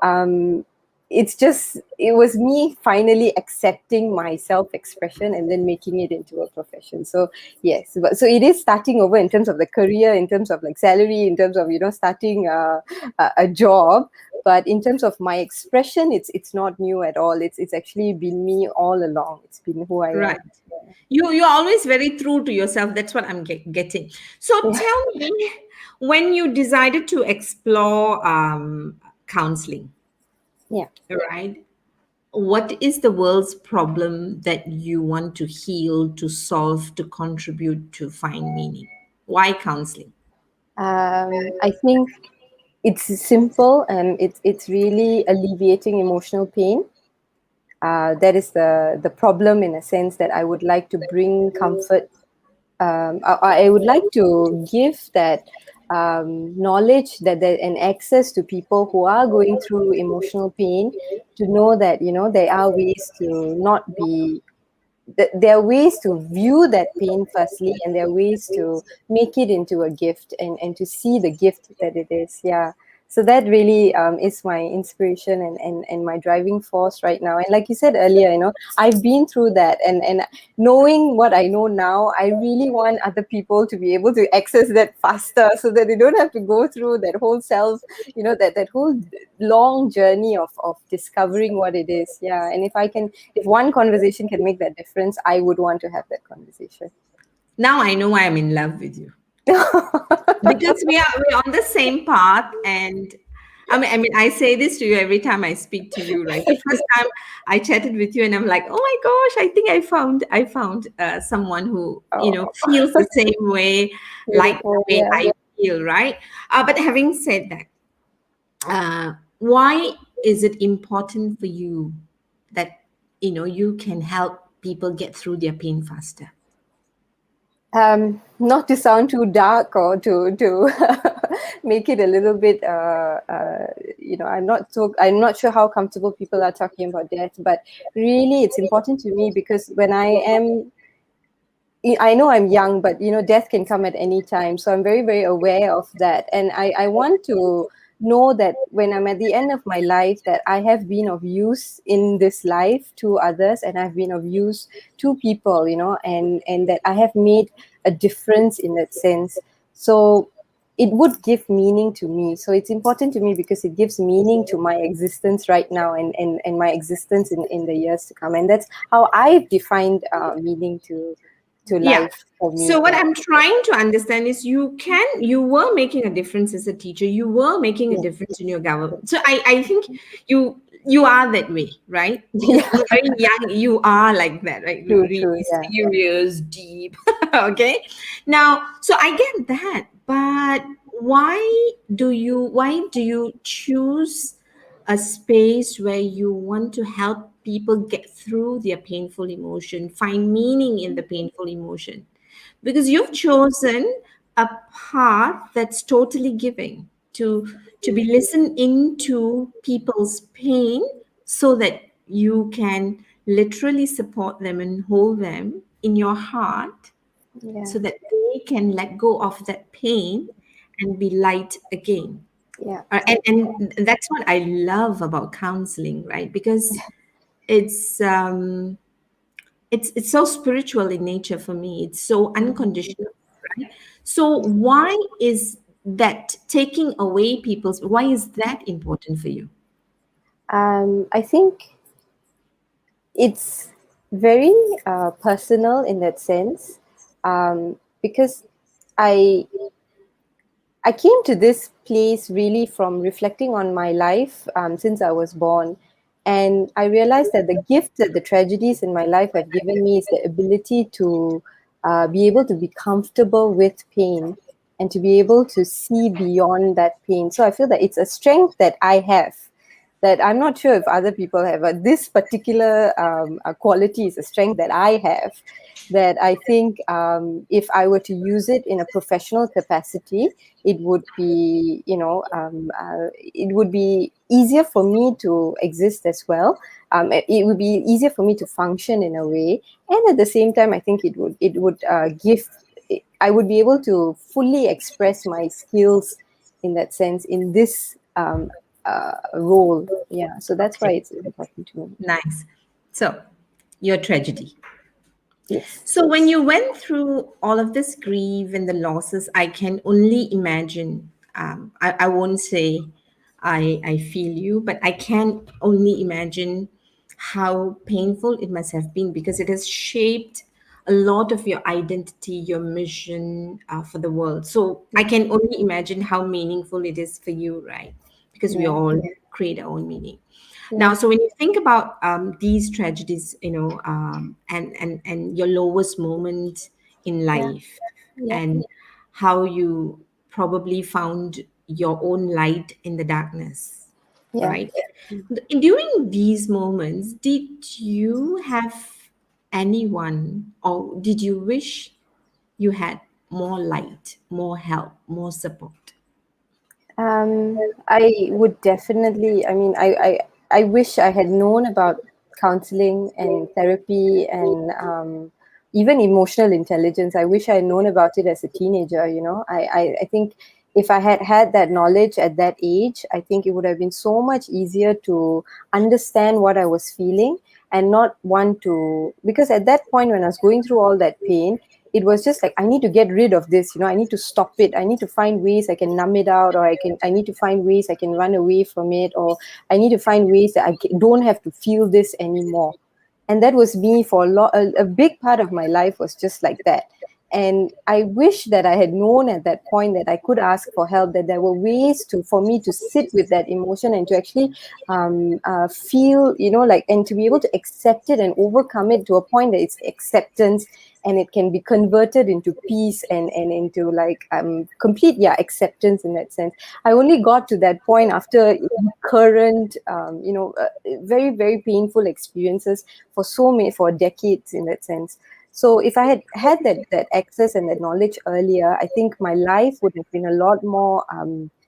it was me finally accepting my self-expression and then making it into a profession. So yes, but so it is starting over in terms of the career, in terms of like salary, in terms of starting a job. But in terms of my expression, it's not new at all. It's actually been me all along. It's been who I Right. am. You're always very true to yourself. That's what I'm getting. So Yeah. tell me, when you decided to explore counseling, Yeah. right? What is the world's problem that you want to heal, to solve, to contribute, to find meaning? Why counseling? I think it's simple, and it's really alleviating emotional pain. That is the problem, in a sense, that I would like to bring comfort. I would like to give that knowledge, and access to people who are going through emotional pain, to know that, there are ways to not be there are ways to view that pain firstly, and there are ways to make it into a gift, and to see the gift that it is. Yeah. So that really is my inspiration, and my driving force right now. And like you said earlier, I've been through that, and knowing what I know now, I really want other people to be able to access that faster, so that they don't have to go through that whole that whole long journey of discovering what it is. Yeah. And if one conversation can make that difference, I would want to have that conversation. Now I know why I'm in love with you, because we're on the same path. And I say this to you every time I speak to you, right? The first time I chatted with you, and I'm like, oh my gosh, I think I found someone who Oh, feels the same way, like the beautiful. way Yeah. I feel, right? But having said that, why is it important for you that you can help people get through their pain faster? Not to sound too dark, or to make it a little bit, I'm not sure how comfortable people are talking about death, but really it's important to me, because when I know I'm young, but death can come at any time. So I'm very, very aware of that. And I want to know that when I'm at the end of my life, that I have been of use in this life to others, and I've been of use to people, and that I have made a difference in that sense. So it would give meaning to me. So it's important to me, because it gives meaning to my existence right now, and my existence in the years to come. And that's how I've defined meaning to Yeah. life for So me. what Yeah. I'm trying to understand is you were making a difference as a teacher. You were making a Yeah. difference in your government. So I think you are that way, right? Because Yeah. from very young you are like that, right? True, Really true. Yeah. serious, deep. Okay. Now, so I get that, but why do you choose a space where you want to help people get through their painful emotion, find meaning in the painful emotion? Because you've chosen a path that's totally giving, to be listened into people's pain, so that you can literally support them and hold them in your heart, Yeah. so that they can let go of that pain and be light again. Yeah. And that's what I love about counseling, right? Because it's um, it's so spiritual in nature for me. It's so unconditional, right? So why is that taking away people's? Why is that important for you? I think it's very personal in that sense, because I I came to this place really from reflecting on my life, since I was born. And I realized that the gift that the tragedies in my life have given me is the ability to be able to be comfortable with pain, and to be able to see beyond that pain. So I feel that it's a strength that I have, that I'm not sure if other people have, but this particular quality is a strength that I have, that I think, if I were to use it in a professional capacity, it would be, it would be easier for me to exist as well. It would be easier for me to function in a way, and at the same time, I think it would give. I would be able to fully express my skills in that sense, in this role. Yeah, so that's why Okay, it's important to me. nice. So your tragedy. Yes. So when you went through all of this grief and the losses, I can only imagine. I won't say I feel you, but I can only imagine how painful it must have been, because it has shaped a lot of your identity, your mission for the world. So I can only imagine how meaningful it is for you, right? Because we Yeah. all create our own meaning. Now, Yeah. so when you think about these tragedies, and your lowest moment in Yeah. life, Yeah. and how you probably found your own light in the darkness. Yeah. right? During these moments, did you have anyone, or did you wish you had more light, more help, more support? I would definitely. I mean, I wish I had known about counseling and therapy and even emotional intelligence. I wish I had known about it as a teenager. I think if I had had that knowledge at that age, I think it would have been so much easier to understand what I was feeling and not want to. Because at that point, when I was going through all that pain, it was just like I need to get rid of this. I need to stop it. I need to find ways I can numb it out, or I need to find ways I can run away from it, or I need to find ways that don't have to feel this anymore. And that was me for a big part of my life was just like that. And I wish that I had known at that point that I could ask for help, that there were ways to for me to sit with that emotion and to actually feel, like, and to be able to accept it and overcome it to a point that it's acceptance, and it can be converted into peace and into like complete, yeah, acceptance in that sense. I only got to that point after current very, very painful experiences for decades in that sense. So if I had had that access and that knowledge earlier, I think my life would have been a lot more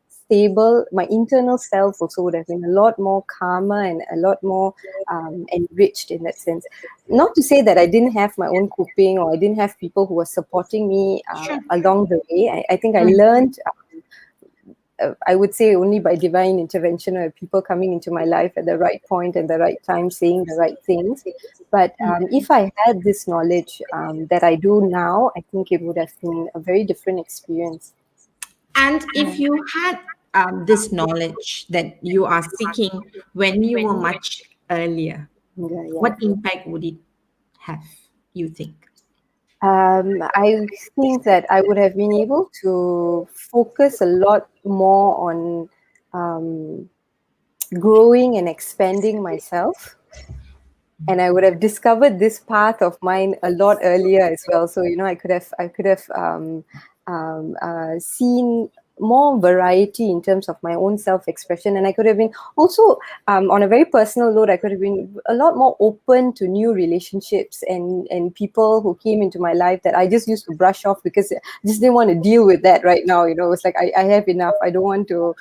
stable. My internal self also would have been a lot more calmer and a lot more enriched in that sense. Not to say that I didn't have my own coping, or I didn't have people who were supporting me Sure. along the way. I think I Mm. learned, I would say, only by divine intervention, or people coming into my life at the right point and the right time, saying the right things. But if I had this knowledge that I do now, I think it would have been a very different experience. And Yeah, if you had this knowledge that you are seeking when you were much earlier, yeah, yeah. what impact would it have, you think? I think that I would have been able to focus a lot more on um, growing and expanding myself, and I would have discovered this path of mine a lot earlier as well. So I could have seen more variety in terms of my own self-expression, and I could have been also, on a very personal note, I could have been a lot more open to new relationships and people who came into my life that I just used to brush off because I just didn't want to deal with that right now. It's like I have enough. I don't want to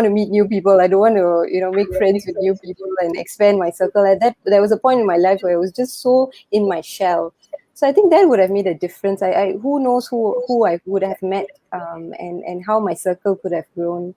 meet new people. I don't want to, make friends with new people and expand my circle. At that, there was a point in my life where I was just so in my shell. So I think that would have made a difference. Who knows who I would have met, and how my circle could have grown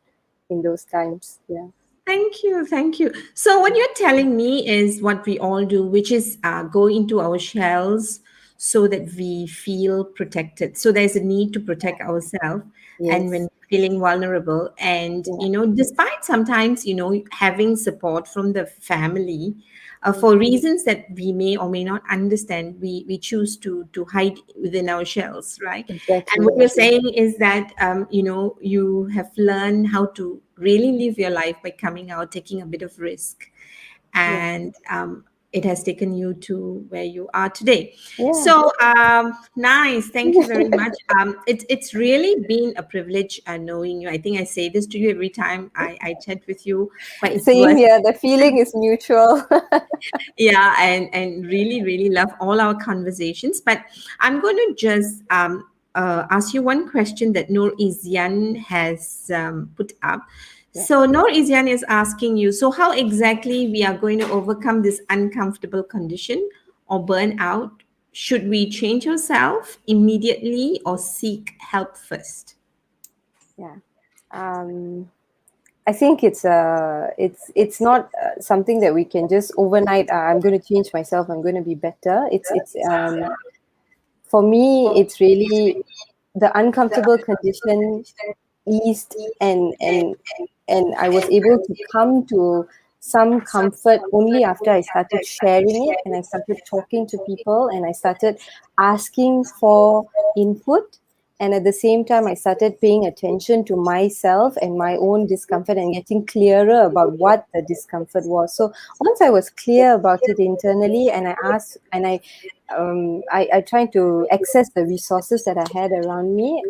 in those times. Yeah. Thank you. Thank you. So, what you're telling me is what we all do, which is go into our shells so that we feel protected. So, there's a need to protect ourselves. And Yes. when feeling vulnerable, and, Yeah. despite sometimes, having support from the family, Mm. for reasons that we may or may not understand, we choose to hide within our shells, right? And Exactly. what Yeah. you're saying is that you have learned how to really live your life by coming out, taking a bit of risk, Yeah. and it has taken you to where you are today. Yeah. So nice, thank you very much. It's really been a privilege knowing you. I think I say this to you every time I chat with you, but it's Same worth. here. The feeling is mutual. Yeah, and really really love all our conversations, but I'm going to just ask you one question that Noor Izian has put up. Yeah. So Noor Izian is asking you, so how exactly we are going to overcome this uncomfortable condition or burnout? Should we change ourselves immediately or seek help first? Yeah. Um, I think it's not something that we can just overnight. I'm going to change myself. I'm going to be better. It's for me. It's really the uncomfortable condition eased, and I was able to come to some comfort only after I started sharing it, and I started talking to people, and I started asking for input, and at the same time I started paying attention to myself and my own discomfort and getting clearer about what the discomfort was. So once I was clear about it internally, and I asked, and I I tried to access the resources that I had around me.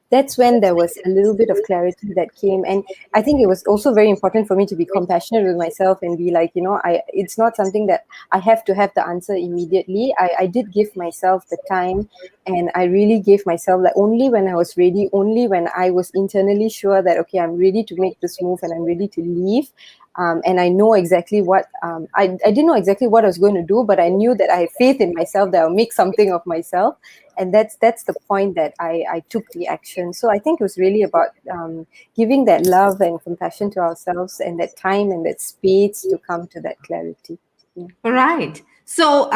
That's when there was a little bit of clarity that came. And I think it was also very important for me to be compassionate with myself and be like, it's not something that I have to have the answer immediately. I did give myself the time, and I really gave myself, like, only when I was ready, only when I was internally sure that, okay, I'm ready to make this move and I'm ready to leave. And I know exactly what I didn't know exactly what I was going to do, but I knew that I had faith in myself that I'll make something of myself, and that's the point that I took the action. So I think it was really about giving that love and compassion to ourselves, and that time and that space to come to that clarity. Yeah. Right. So,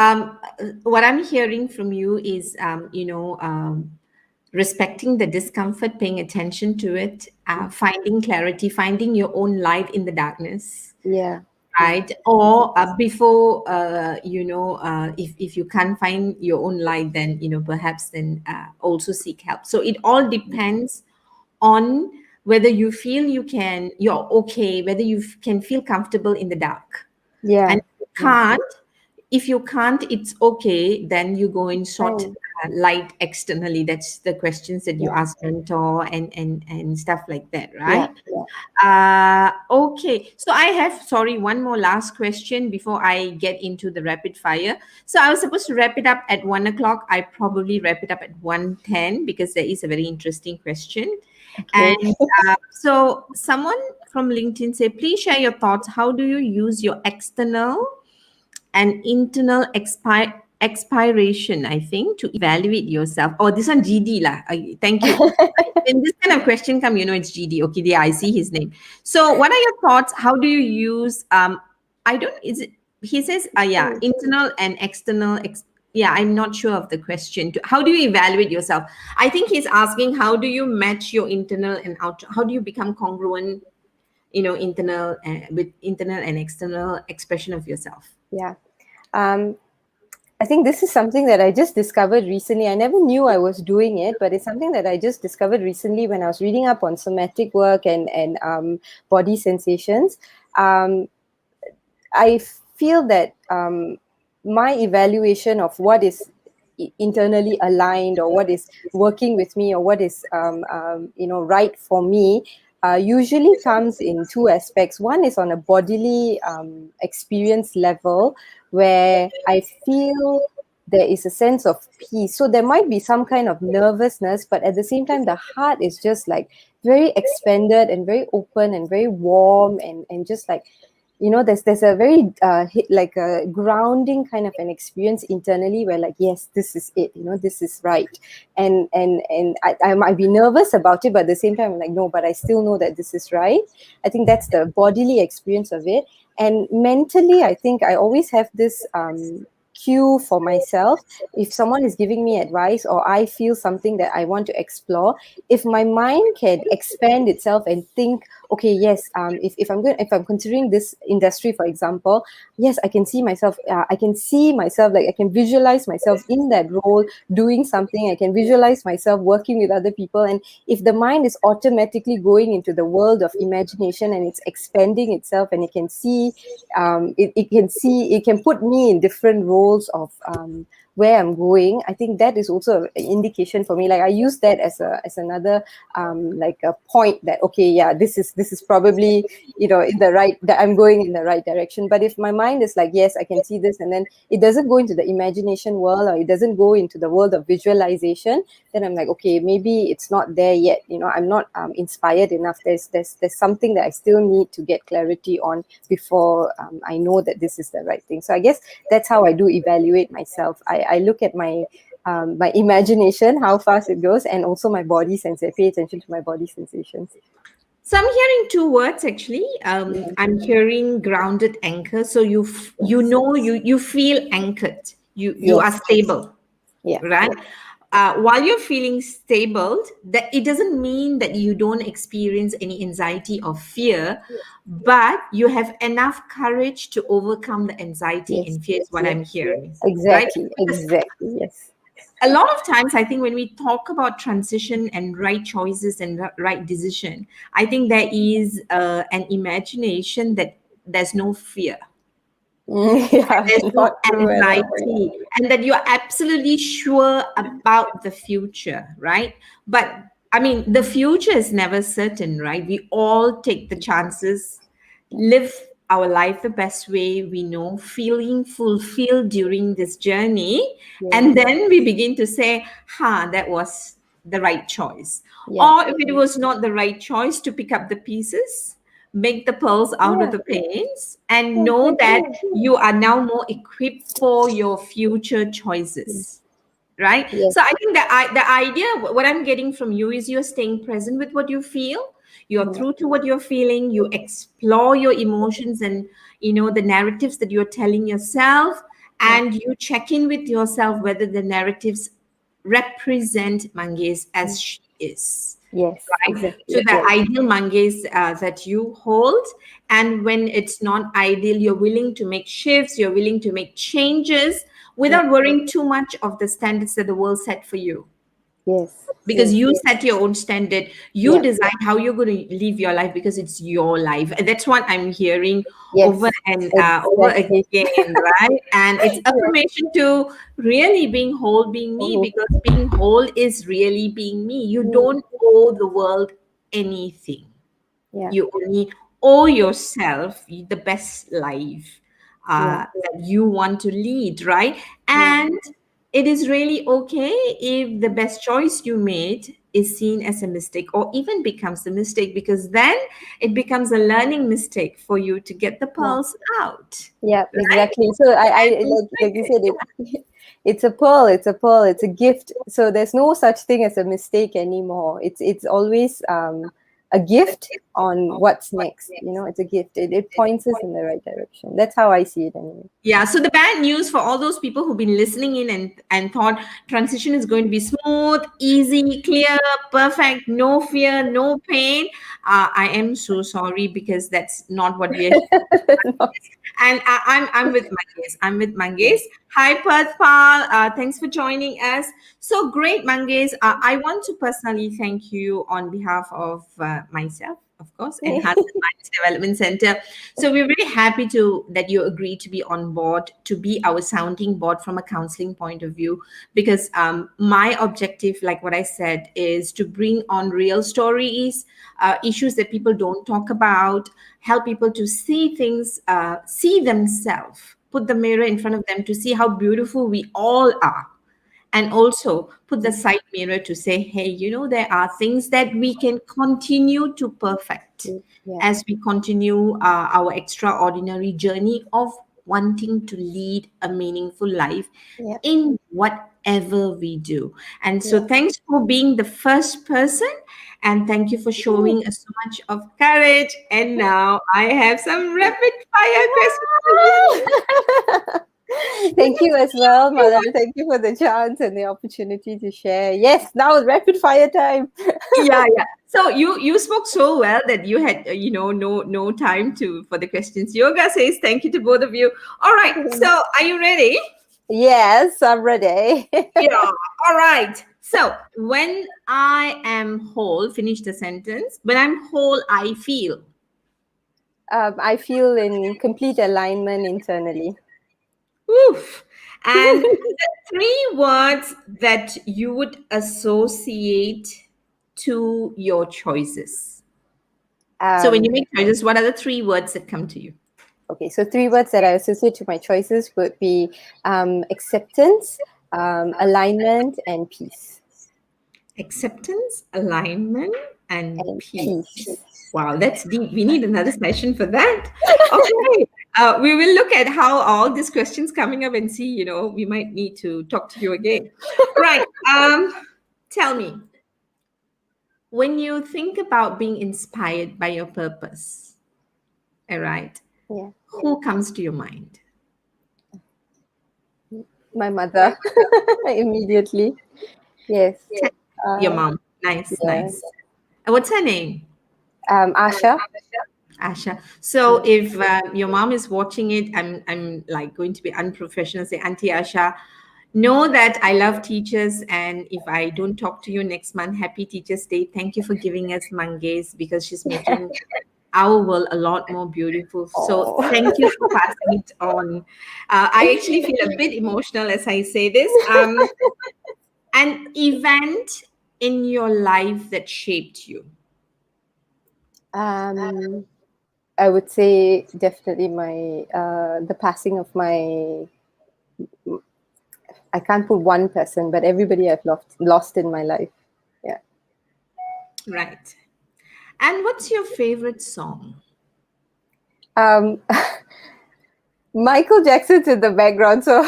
what I'm hearing from you is, respecting the discomfort, paying attention to it, finding clarity, finding your own light in the darkness, Yeah. Yeah. right? Or before, if you can't find your own light, then, perhaps then also seek help. So it all depends on whether you feel you're okay, whether you can feel comfortable in the dark. Yeah. And Yeah. if you can't, it's okay, then you go and sort Fine. light externally. That's the questions that you Yeah. ask mentor and stuff like that, Yeah. right? Yeah. Okay, so I have, sorry, one more last question before I get into the rapid fire. So I was supposed to wrap it up at 1 o'clock. I probably wrap it up at 1:10 because there is a very interesting question. Okay. And so someone from LinkedIn say, please share your thoughts. How do you use your external and internal expiration, I think, to evaluate yourself? Oh, this one GD lah. Thank you. When this kind of question come, it's GD. Okay, yeah, I see his name. So what are your thoughts? How do you use I don't is it he says yeah, internal and external yeah, I'm not sure of the question. How do you evaluate yourself? I think he's asking, how do you match your internal and out, how do you become congruent, internal with internal and external expression of yourself? Yeah. Um, I think this is something that I just discovered recently. I never knew I was doing it, but it's something that I just discovered recently when I was reading up on somatic work and body sensations. Um, I feel that my evaluation of what is internally aligned, or what is working with me, or what is right for me, usually comes in two aspects. One is on a bodily experience level, where I feel there is a sense of peace. So there might be some kind of nervousness, but at the same time, the heart is just like very expanded and very open and very warm, and just like, there's a very like a grounding kind of an experience internally, where, like, yes, this is it, this is right. And I might be nervous about it, but at the same time, I'm like, no, but I still know that this is right. I think that's the bodily experience of it. And mentally, I think I always have this cue for myself. If someone is giving me advice, or I feel something that I want to explore, if my mind can expand itself and think, okay, yes, if I'm considering this industry, for example, yes, I can see myself, like, I can visualize myself in that role, doing something. I can visualize myself working with other people. And if the mind is automatically going into the world of imagination, and it's expanding itself, and it can see, it can put me in different roles of where I'm going. I think that is also an indication for me. Like, I use that as another like a point that, okay, yeah, this is probably, in the right, that I'm going in the right direction. But if my mind is like, yes, I can see this, and then it doesn't go into the imagination world, or it doesn't go into the world of visualization, then I'm like, okay, maybe it's not there yet. I'm not inspired enough. There's something that I still need to get clarity on before I know that this is the right thing. So I guess that's how I do evaluate myself. I look at my imagination, how fast it goes, and also my body sense. I pay attention to my body sensations. So I'm hearing two words actually. I'm hearing grounded anchor. So Yes. you feel anchored. You are Yes. stable, Yeah. right? Yeah. While you're feeling stable, that it doesn't mean that you don't experience any anxiety or fear, but you have enough courage to overcome the anxiety Yes. and fear. Is what Yes. I'm hearing, right? Exactly. Because Exactly. Yes. a lot of times I think when we talk about transition and right choices and right decision, I think there is an imagination that there's no fear, Yeah, There's no not true at all. anxiety, and that you're absolutely sure about the future, right? But I mean, the future is never certain, right? We all take the chances, live our life the best way we know, feeling fulfilled during this journey, Yes. and then we begin to say, that was the right choice. Yeah. Or if it was not the right choice, to pick up the pieces, make the pearls out of Yeah. the pains, and know that Exactly. you are now more equipped for your future Yes. choices, right? Yes. So I think that the idea, what I'm getting from you, is you're staying present with what you feel, you're Yeah. true to what you're feeling, you explore your emotions and the narratives that you're telling yourself, Yeah. and you check in with yourself whether the narratives represent Mangesh as Mm. she is, Yes. right? To Exactly. the Yes. ideal Mangesh that you hold. And when it's not ideal, you're willing to make shifts, you're willing to make changes Yeah. without worrying too much of the standards that the world set for you, Yes. because Yes. you set your own standard, you Yeah. decide how you're going to live your life, because it's your life. And that's what I'm hearing over Yes. and over Exactly. again, right? And it's Yes. affirmation to really being whole, being me, Mhm. because being whole is really being me. You Mm. don't owe the world anything. Yeah. You only owe yourself the best life Yeah. that you want to lead, right? Yeah. And it is really okay if the best choice you made is seen as a mistake, or even becomes a mistake, because then it becomes a learning mistake for you to get the Yeah. pearls out, Yeah, right? exactly. So I And like you said, it's a pearl, it's a pearl, it's a gift. So there's no such thing as a mistake anymore. It's always a gift on what's next. You know, it's a gift. It points us in the right direction. That's how I see it anyway. yeah, so the bad news for all those people who've been listening in and thought transition is going to be smooth, easy, clear, perfect, no fear, no pain. I am so sorry, because that's not what we are. And I'm with Mangesh. I'm with Yeah. Mangesh. Hi, Perthpal. Thanks for joining us. So great, Mangesh. I want to personally thank you on behalf of myself, of course, and Hearts and Minds Development Center. So we're really happy to that you agreed to be on board, to be our sounding board from a counseling point of view, because my objective, like what I said, is to bring on real stories, issues that people don't talk about, help people to see things, see themselves, put the mirror in front of them to see how beautiful we all are, and also put the side mirror to say, hey, there are things that we can continue to perfect Yeah. as we continue our extraordinary journey of wanting to lead a meaningful life Yeah. in whatever we do. And so Yeah. thanks for being the first person, and thank you for showing us so much of courage. And now I have some rapid fire questions for you. Thank you as well, Mother. Thank you for the chance and the opportunity to share. Yes, now it's rapid fire time. Yeah, yeah. So you spoke so well that you had no time to for the questions. Yoga says thank you to both of you. All right. So are you ready? Yes, I'm ready. Yeah. All right. So when I am whole, finish the sentence. When I'm whole, I feel. I feel in complete alignment internally. Oof. And the three words that you would associate to your choices. So when Um, you make choices, what are the three words that come to you? okay, so three words that I associate to my choices would be acceptance, alignment, and peace. Acceptance, alignment, and And peace. peace. Wow, that's deep. We need another session for that. Okay. We will look at how all these questions coming up and see, we might need to talk to you again. All right. Tell me, when you think about being inspired by your purpose, all right, Yeah, who comes to your mind? my mother immediately. Yes. Your Uh, mom. Nice, yeah. nice. And what's her name? Asha. Asha. So if your mom is watching it, I'm like going to be unprofessional. Say, Auntie Asha, know that I love teachers, and if I don't talk to you next month, happy Teachers Day. Thank you for giving us mangays, because she's making our world a lot more beautiful. So Oh. thank you for passing it on. I actually feel a bit emotional as I say this. An event in your life that shaped you. um, I would say definitely my the passing of my. I can't put one person, but everybody I've lost in my life. Yeah. Right. And what's your favorite song? Um, Michael Jackson's in the background, so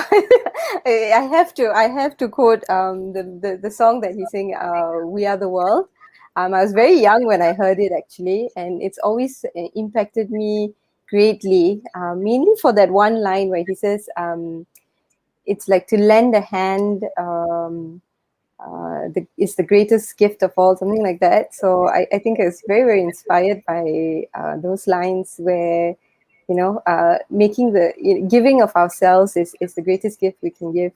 I have to quote the song that he sang, "We Are the World." I was very young when I heard it actually, and it's always impacted me greatly. Mainly for that one line where he says, "It's like to lend a hand." Is the greatest gift of all, something like that. So I think I was very, very inspired by those lines where, making giving of ourselves is the greatest gift we can give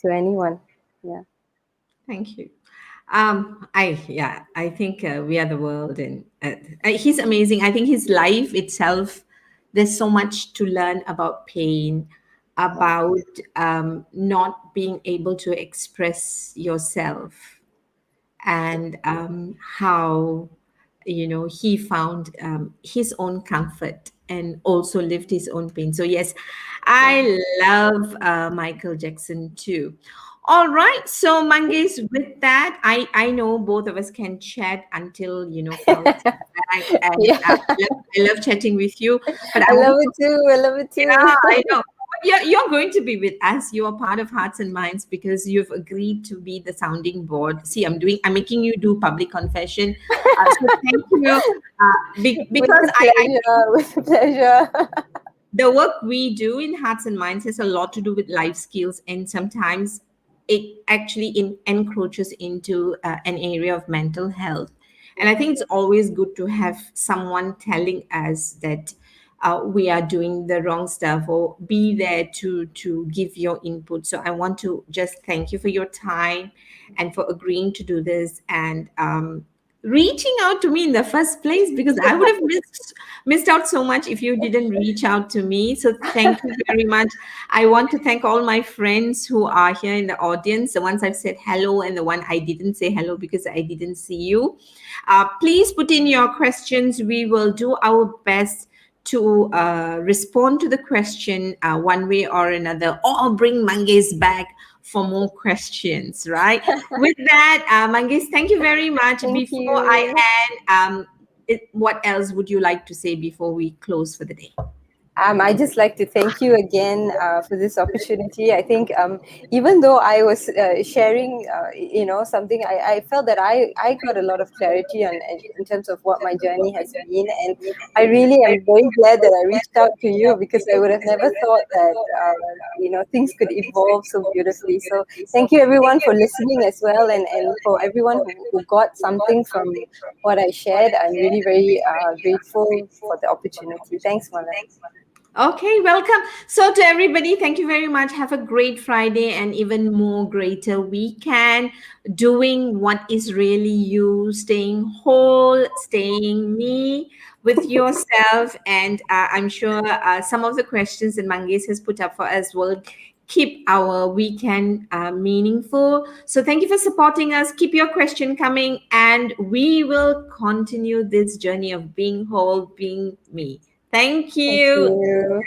to anyone. Yeah. Thank you. I think We Are the World, and he's amazing. I think his life itself, there's so much to learn about pain, Yeah. about not being able to express yourself, and how he found his own comfort and also lived his own pain. So yes, Yeah. I love Michael Jackson too. All right, so Mangesh, with that, I know both of us can chat until clouds back, and Yeah. I love chatting with you, but I I want love to. it too. I love it too. Yeah, I know. You're going to be with us. You are part of Hearts and Minds because you've agreed to be the sounding board. See, I'm making you do public confession. So thank you. With Because a I pleasure. With a pleasure. the work we do in Hearts and Minds has a lot to do with life skills, and sometimes it actually encroaches into an area of mental health. And I think it's always good to have someone telling us that we are doing the wrong stuff, or be there to give your input. So I want to just thank you for your time and for agreeing to do this, and reaching out to me in the first place, because I would have missed out so much if you didn't reach out to me. So thank you very much. I want to thank all my friends who are here in the audience, the ones I've said hello and the one I didn't say hello because I didn't see you. Please put in your questions. We will do our best to respond to the question one way or another, or bring Mangesh back for more questions, right? With that, Mangesh, thank you very much. Thank Before I you. end, what else would you like to say before we close for the day? I just like to thank you again for this opportunity. I think even though I was sharing, something, I felt that I got a lot of clarity in terms of what my journey has been, and I really am very glad that I reached out to you, because I would have never thought that things could evolve so beautifully. So thank you everyone for listening as well, and for everyone who got something from what I shared. I'm really very grateful for the opportunity. Thanks, Mala. Okay, welcome. So, to everybody, thank you very much. Have a great Friday and even more greater weekend. Doing what is really you, staying whole, staying me with yourself. And I'm sure some of the questions that Mangesh has put up for us will keep our weekend meaningful. So, thank you for supporting us. Keep your question coming, and we will continue this journey of being whole, being me. Thank Thank you. you.